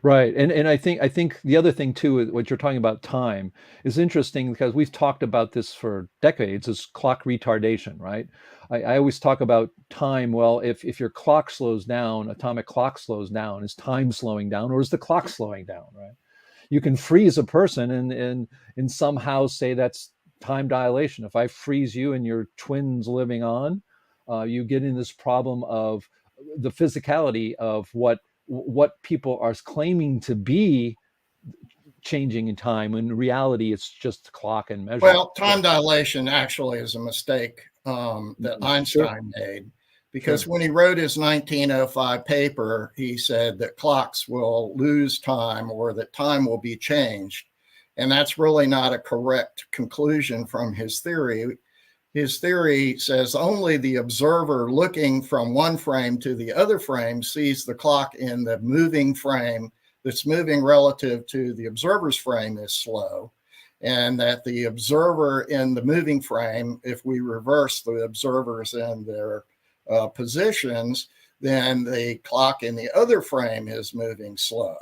[SPEAKER 1] Right. And I think the other thing too, what you're talking about time is interesting because we've talked about this for decades, is clock retardation, right? I always talk about time. Well, if your clock slows down, atomic clock slows down, is time slowing down or is the clock slowing down, right? You can freeze a person and somehow say that's time dilation. If I freeze you and your twins living on, you get in this problem of the physicality of what people are claiming to be changing in time. In reality, it's just clock and measure.
[SPEAKER 7] Well, time dilation actually is a mistake that Einstein made, because when he wrote his 1905 paper, he said that clocks will lose time or that time will be changed. And that's really not a correct conclusion from his theory. His theory says only the observer looking from one frame to the other frame sees the clock in the moving frame that's moving relative to the observer's frame is slow, and that the observer in the moving frame, if we reverse the observers and their positions, then the clock in the other frame is moving slow.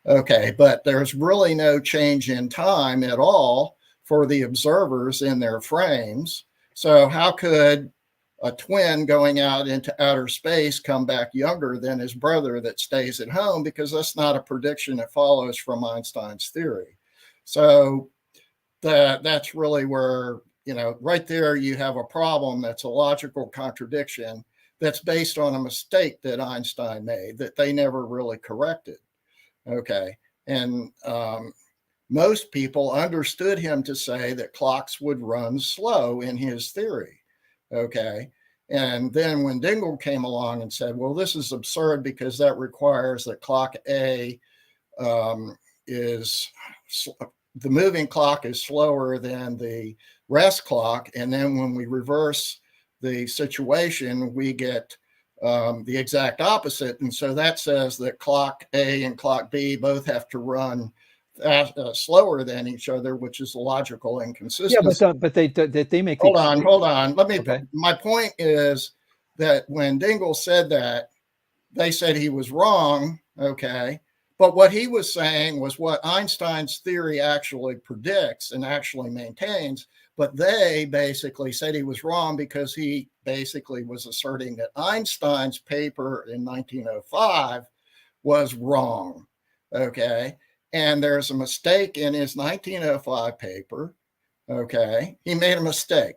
[SPEAKER 7] Okay, but there's really no change in time at all for the observers in their frames. So how could a twin going out into outer space come back younger than his brother that stays at home? Because that's not a prediction that follows from Einstein's theory. So that's really where, you know, right there you have a problem that's a logical contradiction that's based on a mistake that Einstein made that they never really corrected. Okay. And most people understood him to say that clocks would run slow in his theory. Okay. And then when Dingle came along and said, well, this is absurd because that requires that clock A is the moving clock is slower than the rest clock. And then when we reverse the situation, we get the exact opposite. And so that says that clock A and clock B both have to run slower than each other, which is a logical inconsistency.
[SPEAKER 1] Yeah, but they make.
[SPEAKER 7] Hold on. Let me. Okay. My point is that when Dingle said that, they said he was wrong. Okay, but what he was saying was what Einstein's theory actually predicts and actually maintains. But they basically said he was wrong because he basically was asserting that Einstein's paper in 1905 was wrong. Okay. And there's a mistake in his 1905 paper. Okay. He made a mistake.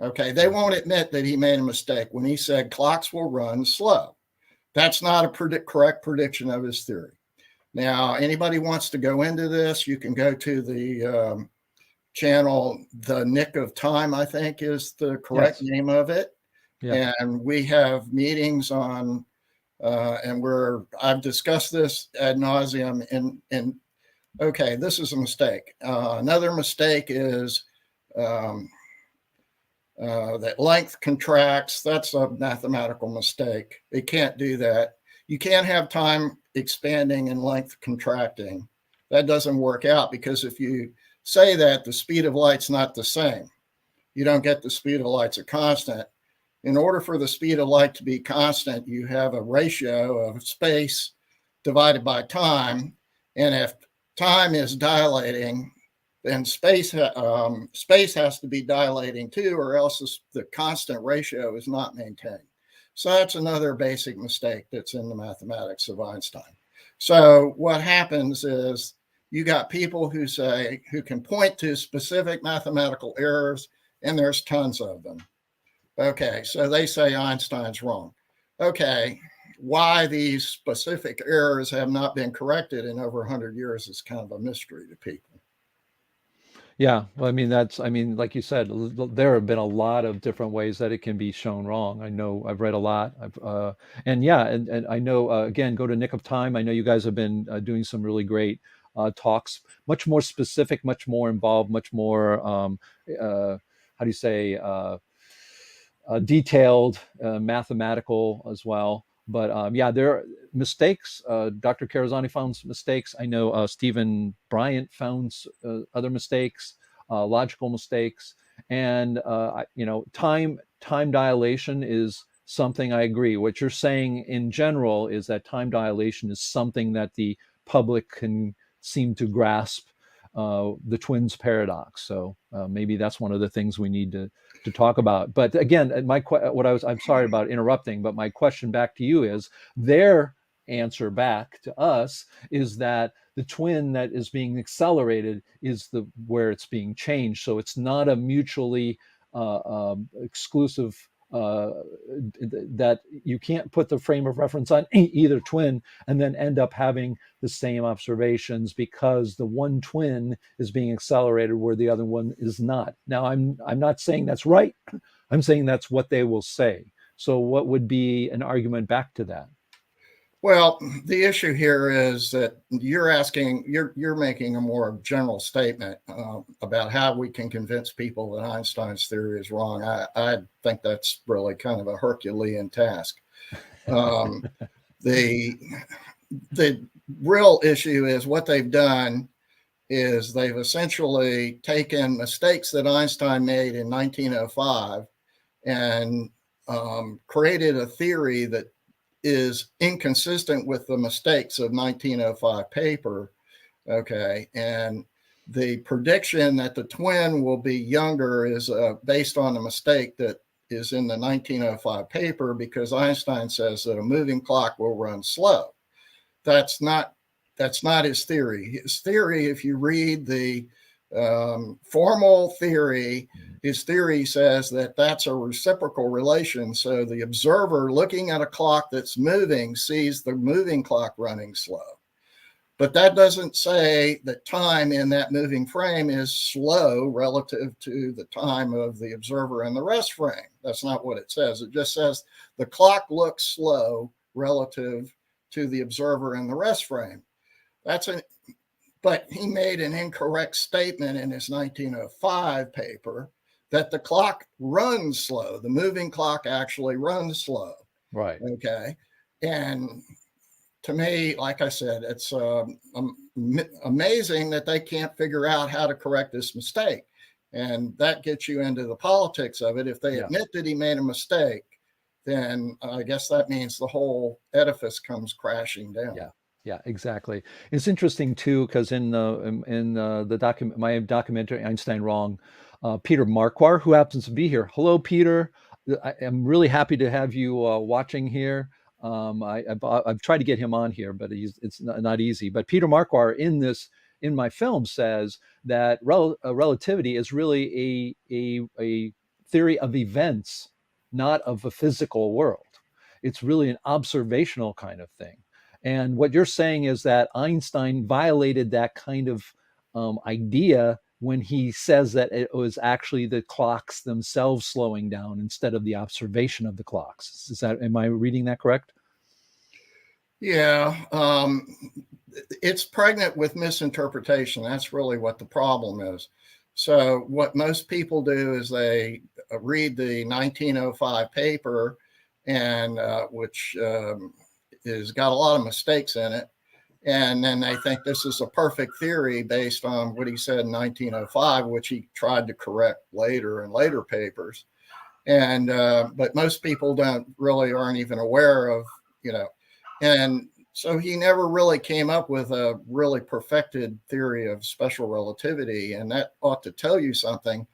[SPEAKER 7] Okay. They won't admit that he made a mistake when he said clocks will run slow. That's not a correct prediction of his theory. Now, anybody wants to go into this, you can go to the channel, The Nick of Time, I think is the correct name of it. Yeah. And we have meetings on, and I've discussed this ad nauseum and okay, this is a mistake. Another mistake is that length contracts. That's a mathematical mistake. It can't do that. You can't have time expanding and length contracting. That doesn't work out, because if you say that, the speed of light's not the same. You don't get the speed of light's a constant. In order for the speed of light to be constant, you have a ratio of space divided by time. And if time is dilating, then space has to be dilating too, or else the constant ratio is not maintained. So that's another basic mistake that's in the mathematics of Einstein. So what happens is you got people who can point to specific mathematical errors and there's tons of them. Okay, so they say Einstein's wrong. Okay, why these specific errors have not been corrected in over 100 years is kind of a mystery to people.
[SPEAKER 1] Yeah, well, I mean, like you said, there have been a lot of different ways that it can be shown wrong. I know I've read a lot. And yeah, and I know, again, go to Nick of Time. I know you guys have been doing some really great talks, much more specific, much more involved, much more, how do you say, detailed, mathematical as well. But yeah, there are mistakes. Dr. Carazani found mistakes. I know Stephen Bryant found other mistakes, logical mistakes, and time dilation is something I agree. What you're saying in general is that time dilation is something that the public can seem to grasp. The twins paradox. So maybe that's one of the things we need to talk about. But again, I'm sorry about interrupting, but my question back to you is their answer back to us is that the twin that is being accelerated is where it's being changed. So it's not a mutually exclusive, that you can't put the frame of reference on either twin and then end up having the same observations because the one twin is being accelerated where the other one is not. Now, I'm not saying that's right. I'm saying that's what they will say. So what would be an argument back to that?
[SPEAKER 7] Well, the issue here is that you're making a more general statement about how we can convince people that Einstein's theory is wrong. I think that's really kind of a Herculean task. The real issue is what they've done is they've essentially taken mistakes that Einstein made in 1905 and created a theory that is inconsistent with the mistakes of 1905 paper. Okay. And the prediction that the twin will be younger is based on a mistake that is in the 1905 paper because Einstein says that a moving clock will run slow. That's not his theory. His theory, if you read the formal theory, his theory says that that's a reciprocal relation. So the observer looking at a clock that's moving sees the moving clock running slow. But that doesn't say that time in that moving frame is slow relative to the time of the observer in the rest frame. That's not what it says. It just says the clock looks slow relative to the observer in the rest frame. But he made an incorrect statement in his 1905 paper that the clock runs slow. The moving clock actually runs slow.
[SPEAKER 1] Right.
[SPEAKER 7] Okay. And to me, like I said, it's amazing that they can't figure out how to correct this mistake. And that gets you into the politics of it. If they admit that he made a mistake, then I guess that means the whole edifice comes crashing down.
[SPEAKER 1] Yeah, exactly. It's interesting too, because in my documentary Einstein Wrong, Peter Marquardt, who happens to be here. Hello, Peter. I am really happy to have you watching here. I've tried to get him on here, but it's not easy. But Peter Marquardt in my film says that relativity is really a theory of events, not of a physical world. It's really an observational kind of thing. And what you're saying is that Einstein violated that kind of idea when he says that it was actually the clocks themselves slowing down instead of the observation of the clocks. Am I reading that correct?
[SPEAKER 7] Yeah, it's pregnant with misinterpretation. That's really what the problem is. So what most people do is they read the 1905 paper, and which has got a lot of mistakes in it. And then they think this is a perfect theory based on what he said in 1905, which he tried to correct later in later papers. And but most people aren't even aware of, and so he never really came up with a really perfected theory of special relativity. And that ought to tell you something.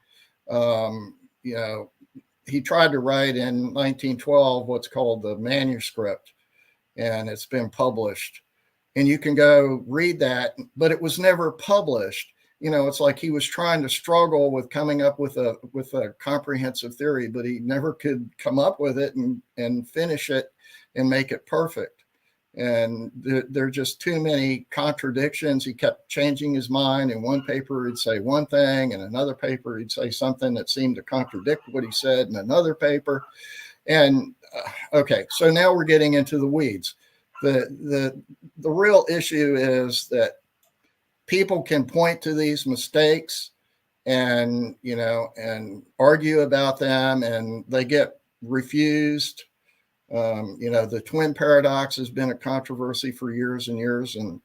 [SPEAKER 7] He tried to write in 1912 what's called the manuscript, and it's been published. And you can go read that, but it was never published. it's like he was trying to struggle with coming up with a comprehensive theory, but he never could come up with it and finish it and make it perfect. And there are just too many contradictions. He kept changing his mind. In one paper, he'd say one thing, in another paper, he'd say something that seemed to contradict what he said in another paper. And okay, so now we're getting into the weeds. The real issue is that people can point to these mistakes and argue about them, and they get refused. The twin paradox has been a controversy for years and years, and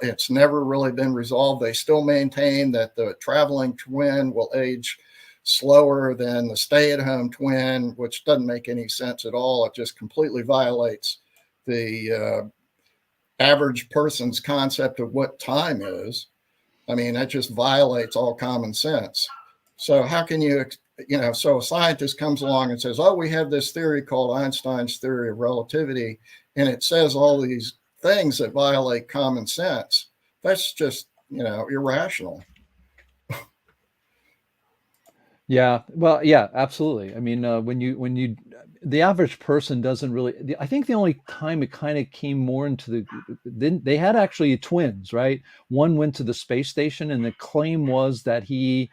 [SPEAKER 7] it's never really been resolved. They still maintain that the traveling twin will age slower than the stay-at-home twin, which doesn't make any sense at all. It just completely violates the average person's concept of what time is. I mean, that just violates all common sense. So how can so a scientist comes along and says, oh, we have this theory called Einstein's theory of relativity, and it says all these things that violate common sense. That's just, irrational.
[SPEAKER 1] Yeah, well, yeah, absolutely. I mean, when the average person doesn't really. I think the only time it kind of came more into they had actually twins, right? One went to the space station, and the claim was that he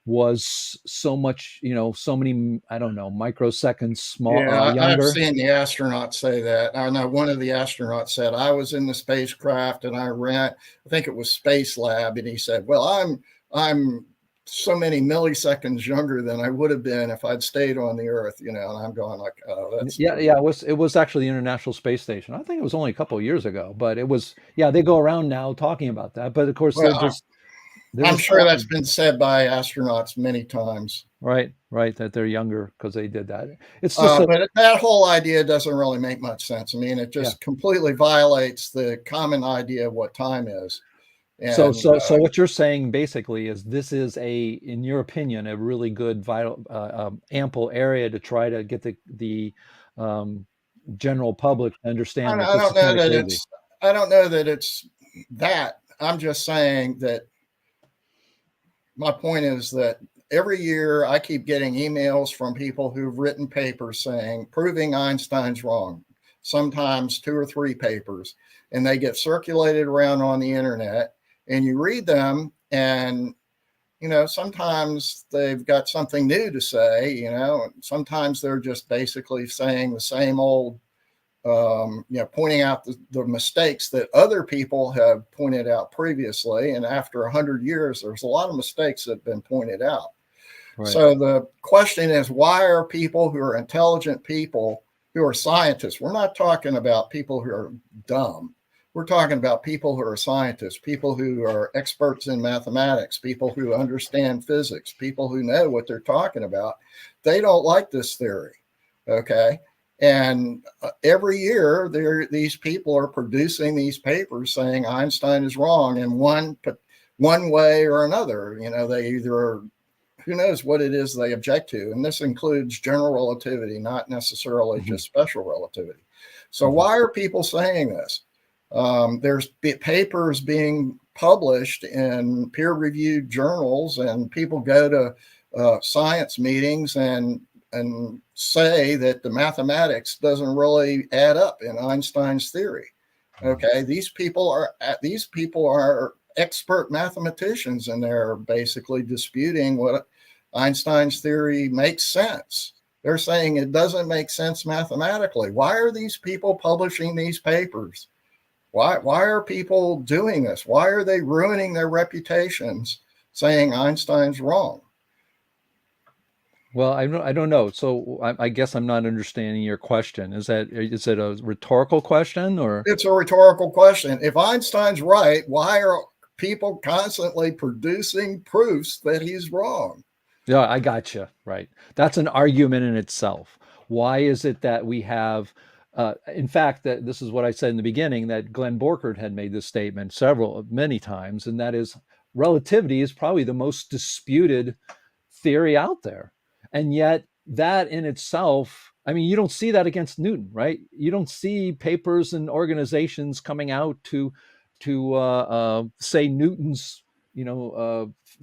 [SPEAKER 1] was so much, so many, I don't know, microseconds
[SPEAKER 7] I've
[SPEAKER 1] younger.
[SPEAKER 7] seen the astronauts say that. I know one of the astronauts said, I was in the spacecraft and I think it was Space Lab, and he said, well, I'm so many milliseconds younger than I would have been if I'd stayed on the Earth, and I'm going like, oh, that's
[SPEAKER 1] Yeah, it was actually the International Space Station. I think it was only a couple of years ago, but it was, yeah, they go around now talking about that, but of course
[SPEAKER 7] well,
[SPEAKER 1] they're
[SPEAKER 7] I'm
[SPEAKER 1] just
[SPEAKER 7] sure that's been said by astronauts many times.
[SPEAKER 1] right, that they're younger because they did that. It's just
[SPEAKER 7] but that whole idea doesn't really make much sense. I mean, it just completely violates the common idea of what time is.
[SPEAKER 1] So,
[SPEAKER 7] And
[SPEAKER 1] what you're saying basically is this is in your opinion, a really good, vital, ample area to try to get the general public to understand that
[SPEAKER 7] I
[SPEAKER 1] this is
[SPEAKER 7] don't know
[SPEAKER 1] kind of
[SPEAKER 7] that
[SPEAKER 1] crazy.
[SPEAKER 7] I don't know that it's that. I'm just saying that my point is that every year I keep getting emails from people who've written papers saying proving Einstein's wrong. Sometimes 2 or 3 papers, and they get circulated around on the internet. And you read them, and sometimes they've got something new to say. Sometimes they're just basically saying the same old, pointing out the mistakes that other people have pointed out previously. And after 100 years, there's a lot of mistakes that have been pointed out.
[SPEAKER 1] Right.
[SPEAKER 7] So the question is, why are people who are intelligent people, who are scientists? We're not talking about people who are dumb. We're talking about people who are scientists, people who are experts in mathematics, people who understand physics, people who know what they're talking about. They don't like this theory, okay? And every year, these people are producing these papers saying Einstein is wrong in one way or another. They either who knows what it is they object to, and this includes general relativity, not necessarily just special relativity. So why are people saying this? There's papers being published in peer-reviewed journals, and people go to science meetings and say that the mathematics doesn't really add up in Einstein's theory. Okay, these people are expert mathematicians, and they're basically disputing what Einstein's theory makes sense. They're saying it doesn't make sense mathematically. Why are these people publishing these papers? Why are people doing this? Why are they ruining their reputations saying Einstein's wrong?
[SPEAKER 1] Well, I don't know. So I guess I'm not understanding your question. Is it a rhetorical question, or?
[SPEAKER 7] It's a rhetorical question. If Einstein's right, why are people constantly producing proofs that he's wrong?
[SPEAKER 1] Yeah, I got you. Right. That's an argument in itself. Why is it that we have, in fact, that this is what I said in the beginning, that Glenn Borkert had made this statement many times, and that is relativity is probably the most disputed theory out there. And yet that in itself, I mean, you don't see that against Newton, right? You don't see papers and organizations coming out to say Newton's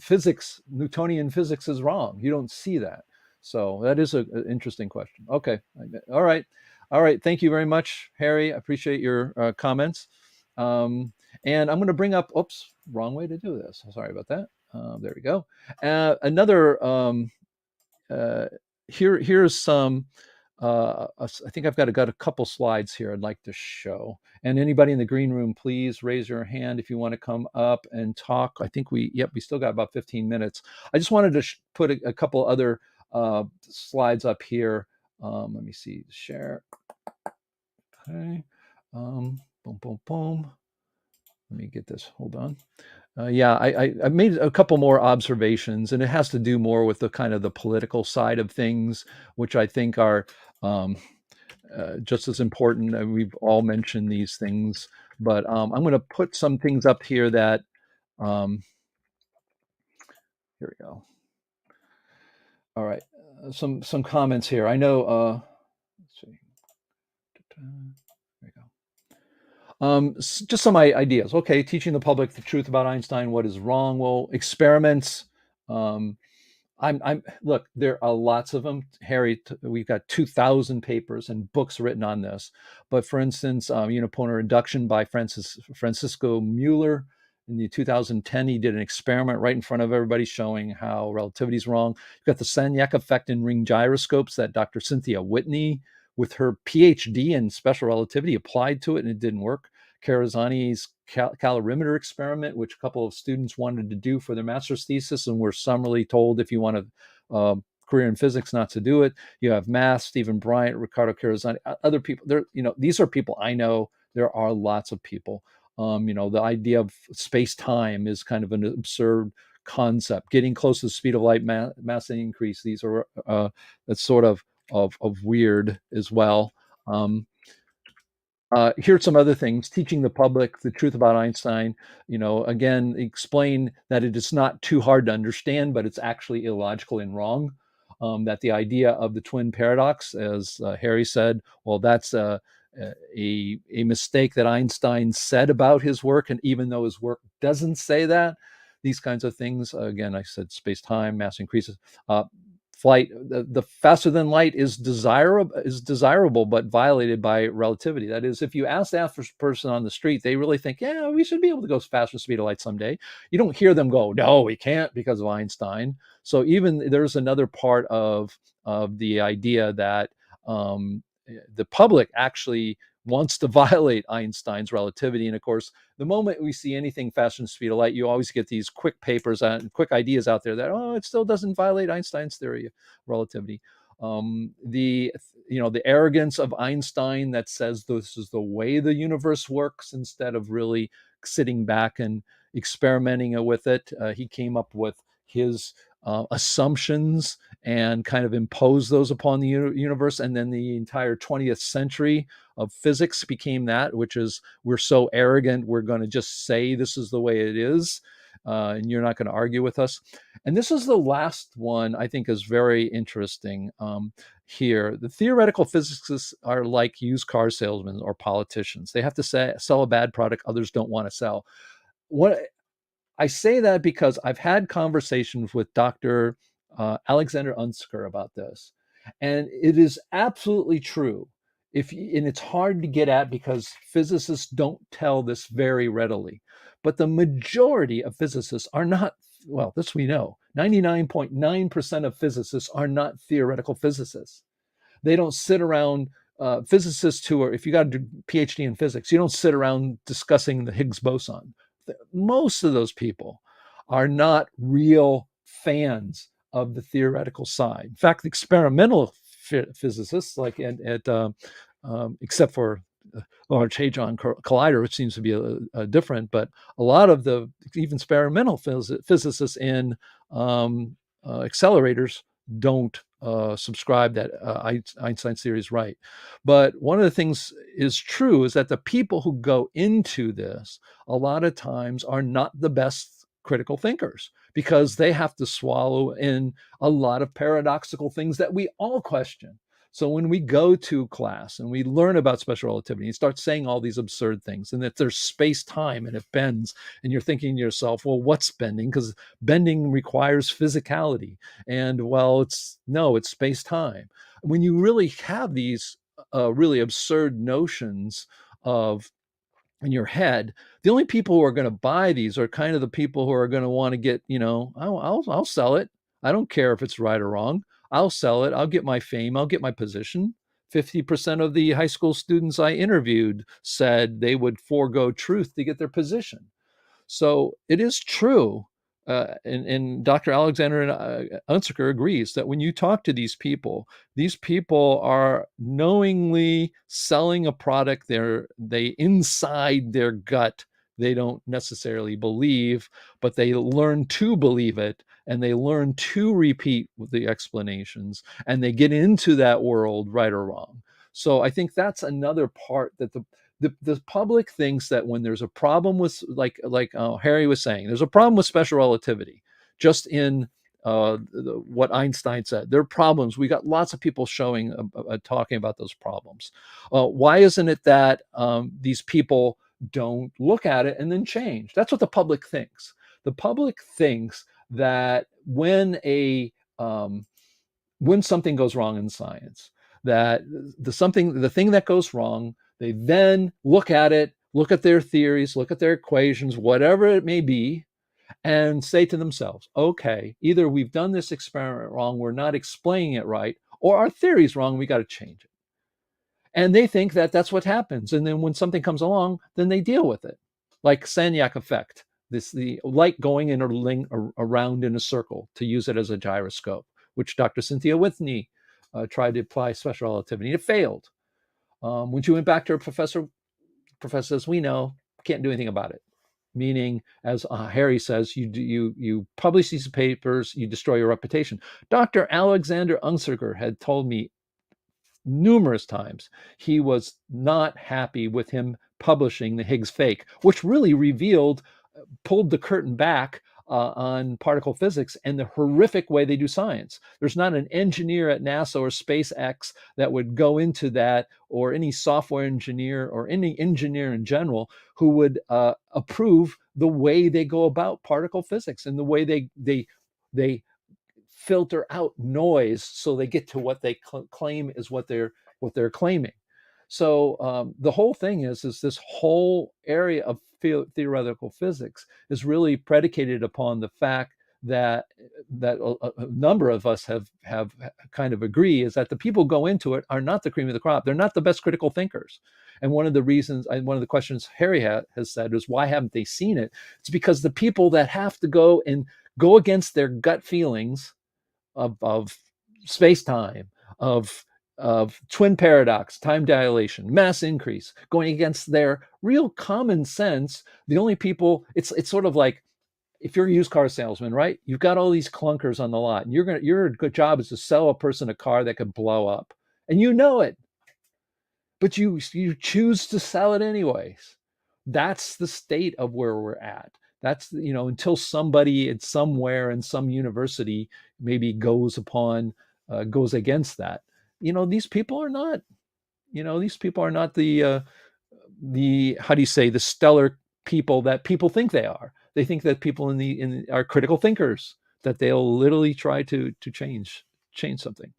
[SPEAKER 1] physics, Newtonian physics is wrong. You don't see that. So that is an interesting question. Okay. All right. All right. Thank you very much, Harry. I appreciate your comments. And I'm going to bring up, oops, wrong way to do this. Sorry about that. There we go. Another, here's some, I think I've got a couple slides here I'd like to show. And anybody in the green room, please raise your hand if you want to come up and talk. I think we still got about 15 minutes. I just wanted to put a couple other slides up here. Let me see, share. Okay. Boom, boom, boom. Let me get this. Hold on. I made a couple more observations, and it has to do more with the kind of the political side of things, which I think are just as important. And we've all mentioned these things, but I'm going to put some things up here that, here we go. All right, some comments here. I know. Let's see. There we go. Just some ideas. Okay, teaching the public the truth about Einstein. What is wrong? Well, experiments. Look, there are lots of them. Harry, we've got 2,000 papers and books written on this. But for instance, unipolar induction by Francisco Mueller in the 2010, he did an experiment right in front of everybody showing how relativity is wrong. You've got the Sagnac effect in ring gyroscopes that Dr. Cynthia Whitney, with her PhD in special relativity, applied to it, and it didn't work. Karazani's calorimeter experiment, which a couple of students wanted to do for their master's thesis and were summarily told, if you want a career in physics, not to do it. You have math, Stephen Bryant, Ricardo Karazani, other people. These are people I know. There are lots of people. The idea of space-time is kind of an absurd concept. Getting close to the speed of light, mass increase. These are that's sort of weird as well. Here's some other things. Teaching the public the truth about Einstein. Again, explain that it is not too hard to understand, but it's actually illogical and wrong. That the idea of the twin paradox, as Harry said, well, that's a mistake that Einstein said about his work, and even though his work doesn't say that, these kinds of things. Again, I said space-time, mass increases. Flight, the faster than light is desirable, but violated by relativity. That is, if you ask the average person on the street, they really think, yeah, we should be able to go faster speed of light someday. You don't hear them go, no, we can't because of Einstein. So even there's another part of the idea that the public actually wants to violate Einstein's relativity. And of course, the moment we see anything faster than the speed of light, you always get these quick papers and quick ideas out there that, it still doesn't violate Einstein's theory of relativity. The arrogance of Einstein that says this is the way the universe works, instead of really sitting back and experimenting with it. He came up with his assumptions and kind of imposed those upon the universe. And then the entire 20th century of physics became that, which is, we're so arrogant, we're going to just say this is the way it is, and you're not going to argue with us. And this is the last one I think is very interesting here. The theoretical physicists are like used car salesmen or politicians. They have to sell a bad product others don't want to sell. I say that because I've had conversations with Dr. Alexander Unsker about this, and it is absolutely true. And it's hard to get at because physicists don't tell this very readily. But the majority of physicists are not, well, this we know, 99.9% of physicists are not theoretical physicists. They don't sit around, physicists who are, if you got a PhD in physics, you don't sit around discussing the Higgs boson. Most of those people are not real fans of the theoretical side. In fact, experimental physicists, like except for Large Hadron Collider, which seems to be a different, but a lot of the even experimental physicists in accelerators don't subscribe that Einstein's theory is right. But one of the things is true is that the people who go into this a lot of times are not the best critical thinkers, because they have to swallow in a lot of paradoxical things that we all question. So when we go to class and we learn about special relativity, you start saying all these absurd things, and that there's space time and it bends, and you're thinking to yourself, well, what's bending? Because bending requires physicality. And well, it's space time. When you really have these really absurd notions of in your head, the only people who are going to buy these are kind of the people who are going to want to get, I'll sell it. I don't care if it's right or wrong. I'll sell it. I'll get my fame. I'll get my position. 50% of the high school students I interviewed said they would forego truth to get their position. So it is true. And Dr. Alexander Unziker agrees that when you talk to these people are knowingly selling a product they inside their gut they don't necessarily believe, but they learn to believe it, and they learn to repeat the explanations, and they get into that world, right or wrong. So I think that's another part that the public thinks that when there's a problem with, like Harry was saying, there's a problem with special relativity, just in what Einstein said. There are problems. We got lots of people showing, talking about those problems. Why isn't it that these people don't look at it and then change? That's what the public thinks. The public thinks that when something goes wrong in science, that the thing that goes wrong, they then look at it, look at their theories, look at their equations, whatever it may be, and say to themselves, okay, either we've done this experiment wrong, we're not explaining it right, or our theory's wrong, we got to change it. And they think that that's what happens. And then when something comes along, then they deal with it. Like Sagnac effect, the light going in around in a circle, to use it as a gyroscope, which Dr. Cynthia Whitney tried to apply special relativity. It failed. When she went back to her professor says, we know, can't do anything about it. Meaning, as Harry says, you publish these papers, you destroy your reputation. Dr. Alexander Unziker had told me numerous times he was not happy with him publishing the Higgs fake, which really pulled the curtain back on particle physics and the horrific way they do science. There's not an engineer at NASA or SpaceX that would go into that, or any software engineer or any engineer in general, who would approve the way they go about particle physics and the way they filter out noise so they get to what they claim is what they're claiming. So the whole thing is this whole area of theoretical physics is really predicated upon the fact that a number of us have kind of agree is that the people who go into it are not the cream of the crop. They're not the best critical thinkers. And one of the questions Harry has said is, why haven't they seen it? It's because the people that have to go against their gut feelings of space-time, of twin paradox, time dilation, mass increase, going against their real common sense. The only people, it's sort of like if you're a used car salesman, right? You've got all these clunkers on the lot, and your good job is to sell a person a car that could blow up, and you know it, but you choose to sell it anyways. That's the state of where we're at. That's, until somebody somewhere in some university maybe goes against that. These people are not the how do you say, the stellar people that people think they are. They think that people are critical thinkers, that they'll literally try to change something.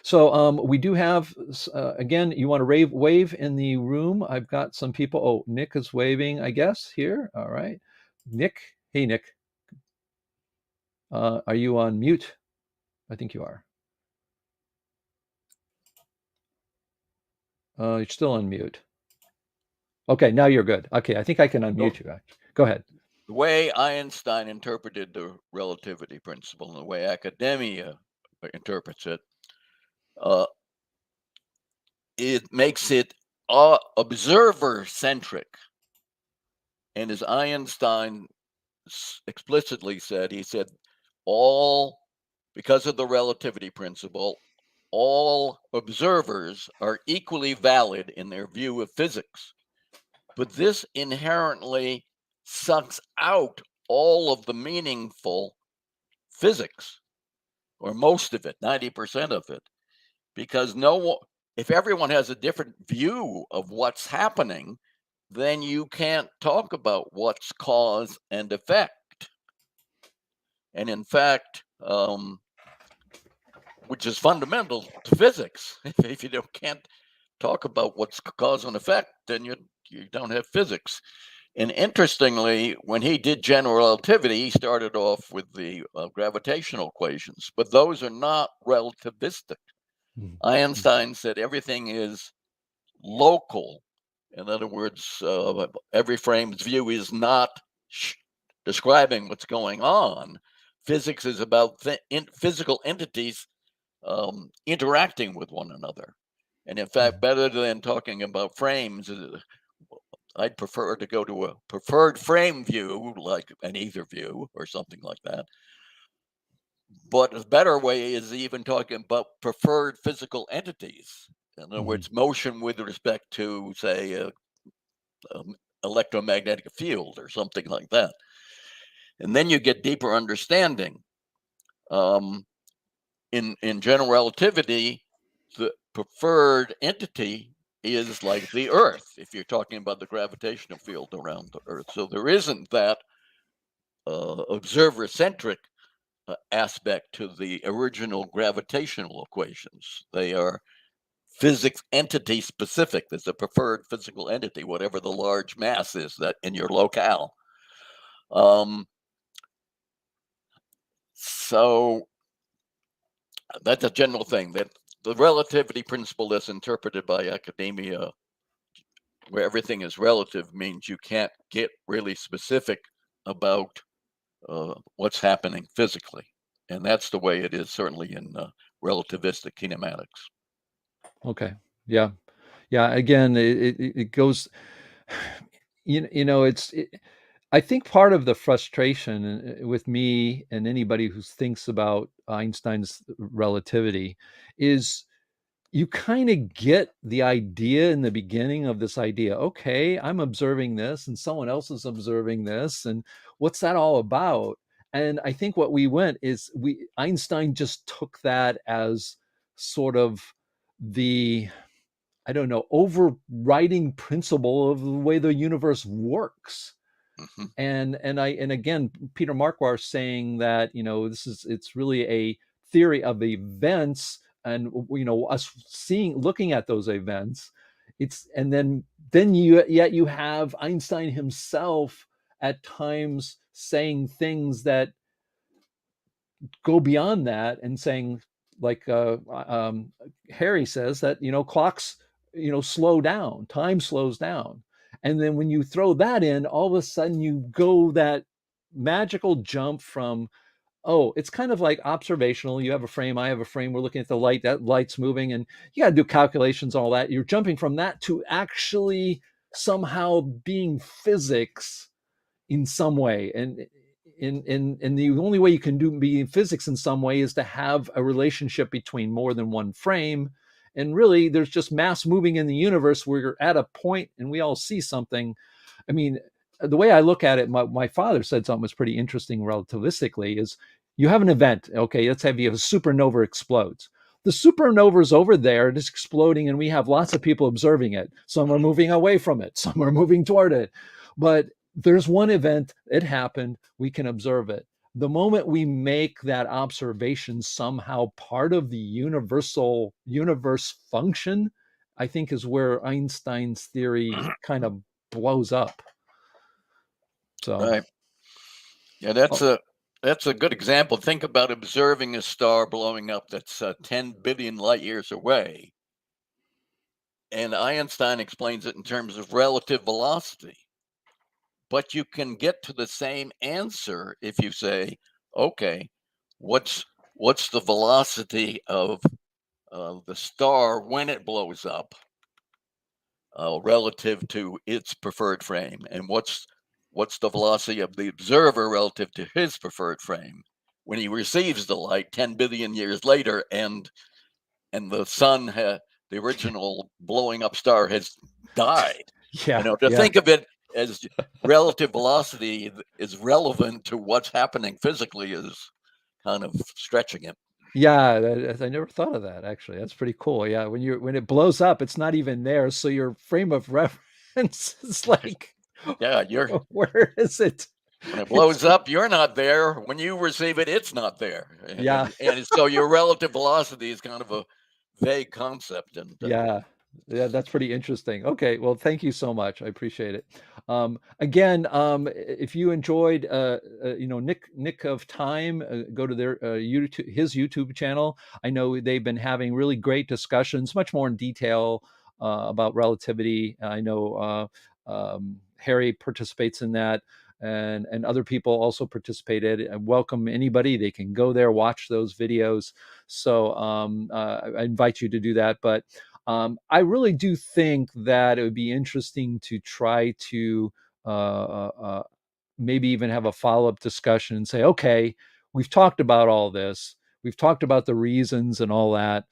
[SPEAKER 1] So we do have, again, you want to wave in the room. I've got some people. Oh, Nick is waving, I guess, here. All right. Nick. Hey, Nick. Are you on mute? I think you are. You're still on mute. Okay, now you're good. Okay, I think I can unmute you. Go ahead.
[SPEAKER 4] The way Einstein interpreted the relativity principle and the way academia interprets it, it makes it observer-centric. And as Einstein explicitly said, he said, because of the relativity principle, all observers are equally valid in their view of physics. But this inherently sucks out all of the meaningful physics, or most of it, 90% of it. because if everyone has a different view of what's happening, then you can't talk about what's cause and effect. And in fact, which is fundamental to physics. If you can't talk about what's cause and effect, then you don't have physics. And interestingly, when he did general relativity, he started off with the gravitational equations, but those are not relativistic. Einstein said everything is local. In other words, every frame's view is not describing what's going on. Physics is about physical entities interacting with one another. And in fact, better than talking about frames, I'd prefer to go to a preferred frame view, like an ether view or something like that. But a better way is even talking about preferred physical entities. In other words, motion with respect to, say, electromagnetic field or something like that. And then you get deeper understanding. In general relativity, the preferred entity is like the Earth, if you're talking about the gravitational field around the Earth. So there isn't that observer-centric aspect to the original gravitational equations. They are physics entity specific. There's a preferred physical entity, whatever the large mass is that in your locale. So that's a general thing, that the relativity principle that's interpreted by academia, where everything is relative, means you can't get really specific about what's happening physically. And that's the way it is certainly in relativistic kinematics.
[SPEAKER 1] Okay. Yeah. Yeah. Again, it goes, I think part of the frustration with me and anybody who thinks about Einstein's relativity is you kind of get the idea in the beginning of this idea. Okay, I'm observing this and someone else is observing this. And what's that all about? And I think what we went is Einstein just took that as sort of the, I don't know, overriding principle of the way the universe works. And again, Peter Marquardt saying that it's really a theory of events, and us looking at those events. Then you have Einstein himself at times saying things that go beyond that and saying, like Harry says, that clocks slow down, time slows down. And then when you throw that in, all of a sudden you go that magical jump from, oh, it's kind of like observational. You have a frame, I have a frame, we're looking at the light, that light's moving, and you got to do calculations, all that. You're jumping from that to actually somehow being physics in some way. And the only way you can be in physics in some way is to have a relationship between more than one frame. And really, there's just mass moving in the universe where you're at a point and we all see something. I mean, the way I look at it, my father said something was pretty interesting relativistically, is you have an event. Okay, let's have you have a supernova explodes. The supernova is over there, it is exploding, and we have lots of people observing it. Some are moving away from it, some are moving toward it. But there's one event, it happened, we can observe it. The moment we make that observation somehow part of the universal universe function, I think is where Einstein's theory kind of blows up. So,
[SPEAKER 4] right. Yeah, that's a good example. Think about observing a star blowing up that's 10 billion light years away. And Einstein explains it in terms of relative velocity. But you can get to the same answer if you say, okay, what's the velocity of the star when it blows up relative to its preferred frame, and what's the velocity of the observer relative to his preferred frame when he receives the light 10 billion years later, and the sun, the original blowing up star, has died. Think of it as relative velocity is relevant to what's happening physically is kind of stretching it.
[SPEAKER 1] Yeah, I never thought of that actually. That's pretty cool. Yeah, when it blows up, it's not even there. So your frame of reference is like,
[SPEAKER 4] Yeah, you're
[SPEAKER 1] where is it?
[SPEAKER 4] when it
[SPEAKER 1] It's
[SPEAKER 4] blows up, you're not there. When you receive it, it's not there.
[SPEAKER 1] yeah,
[SPEAKER 4] And so your relative velocity is kind of a vague concept. And
[SPEAKER 1] yeah, yeah. That's pretty interesting. Okay, well, thank you so much. I appreciate it. Again, if you enjoyed, Nick of Time, go to their his YouTube channel. I know they've been having really great discussions, much more in detail about relativity. I know Harry participates in that. And other people also participated. I welcome anybody. They can go there, watch those videos. So I invite you to do that. But I really do think that it would be interesting to try to maybe even have a follow-up discussion and say, okay, we've talked about all this. We've talked about the reasons and all that.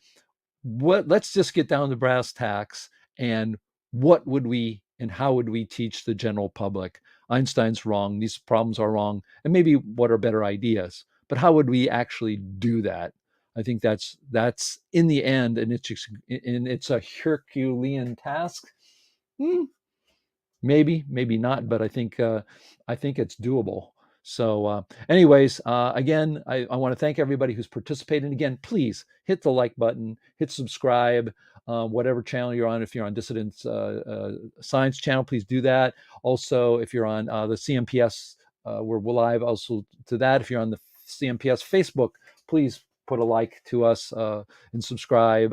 [SPEAKER 1] Let's just get down to brass tacks, and what would we and how would we teach the general public? Einstein's wrong, these problems are wrong, and maybe what are better ideas? But how would we actually do that? I think that's in the end, and it's a Herculean task. Hmm, maybe not, but I think it's doable. So anyways, again, I want to thank everybody who's participated. Again, please hit the like button, hit subscribe, whatever channel you're on. If you're on Dissident Science channel, please do that. Also, if you're on the CMPS, we're live also to that. If you're on the CMPS Facebook, please put a like to us and subscribe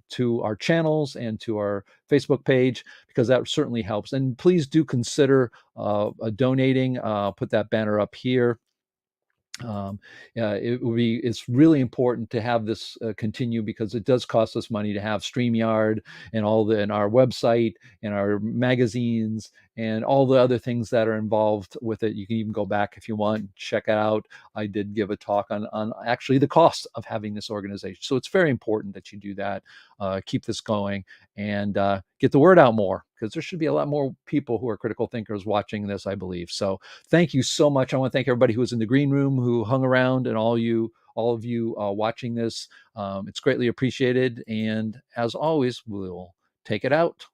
[SPEAKER 1] to our channels and to our Facebook page, because that certainly helps. And please do consider donating. Put that banner up here. It's really important to have this continue, because it does cost us money to have StreamYard and and our website and our magazines and all the other things that are involved with it. You can even go back if you want, check it out. I did give a talk on actually the cost of having this organization. So it's very important that you do that, keep this going, and get the word out more, because there should be a lot more people who are critical thinkers watching this, I believe. So thank you so much. I want to thank everybody who was in the green room, who hung around, and all of you watching this. It's greatly appreciated. And as always, we'll take it out.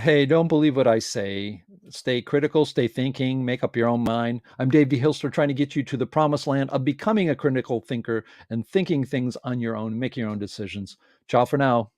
[SPEAKER 1] Hey, don't believe what I say. Stay critical, stay thinking, make up your own mind. I'm Dave de Hilster, trying to get you to the promised land of becoming a critical thinker and thinking things on your own, making your own decisions. Ciao for now.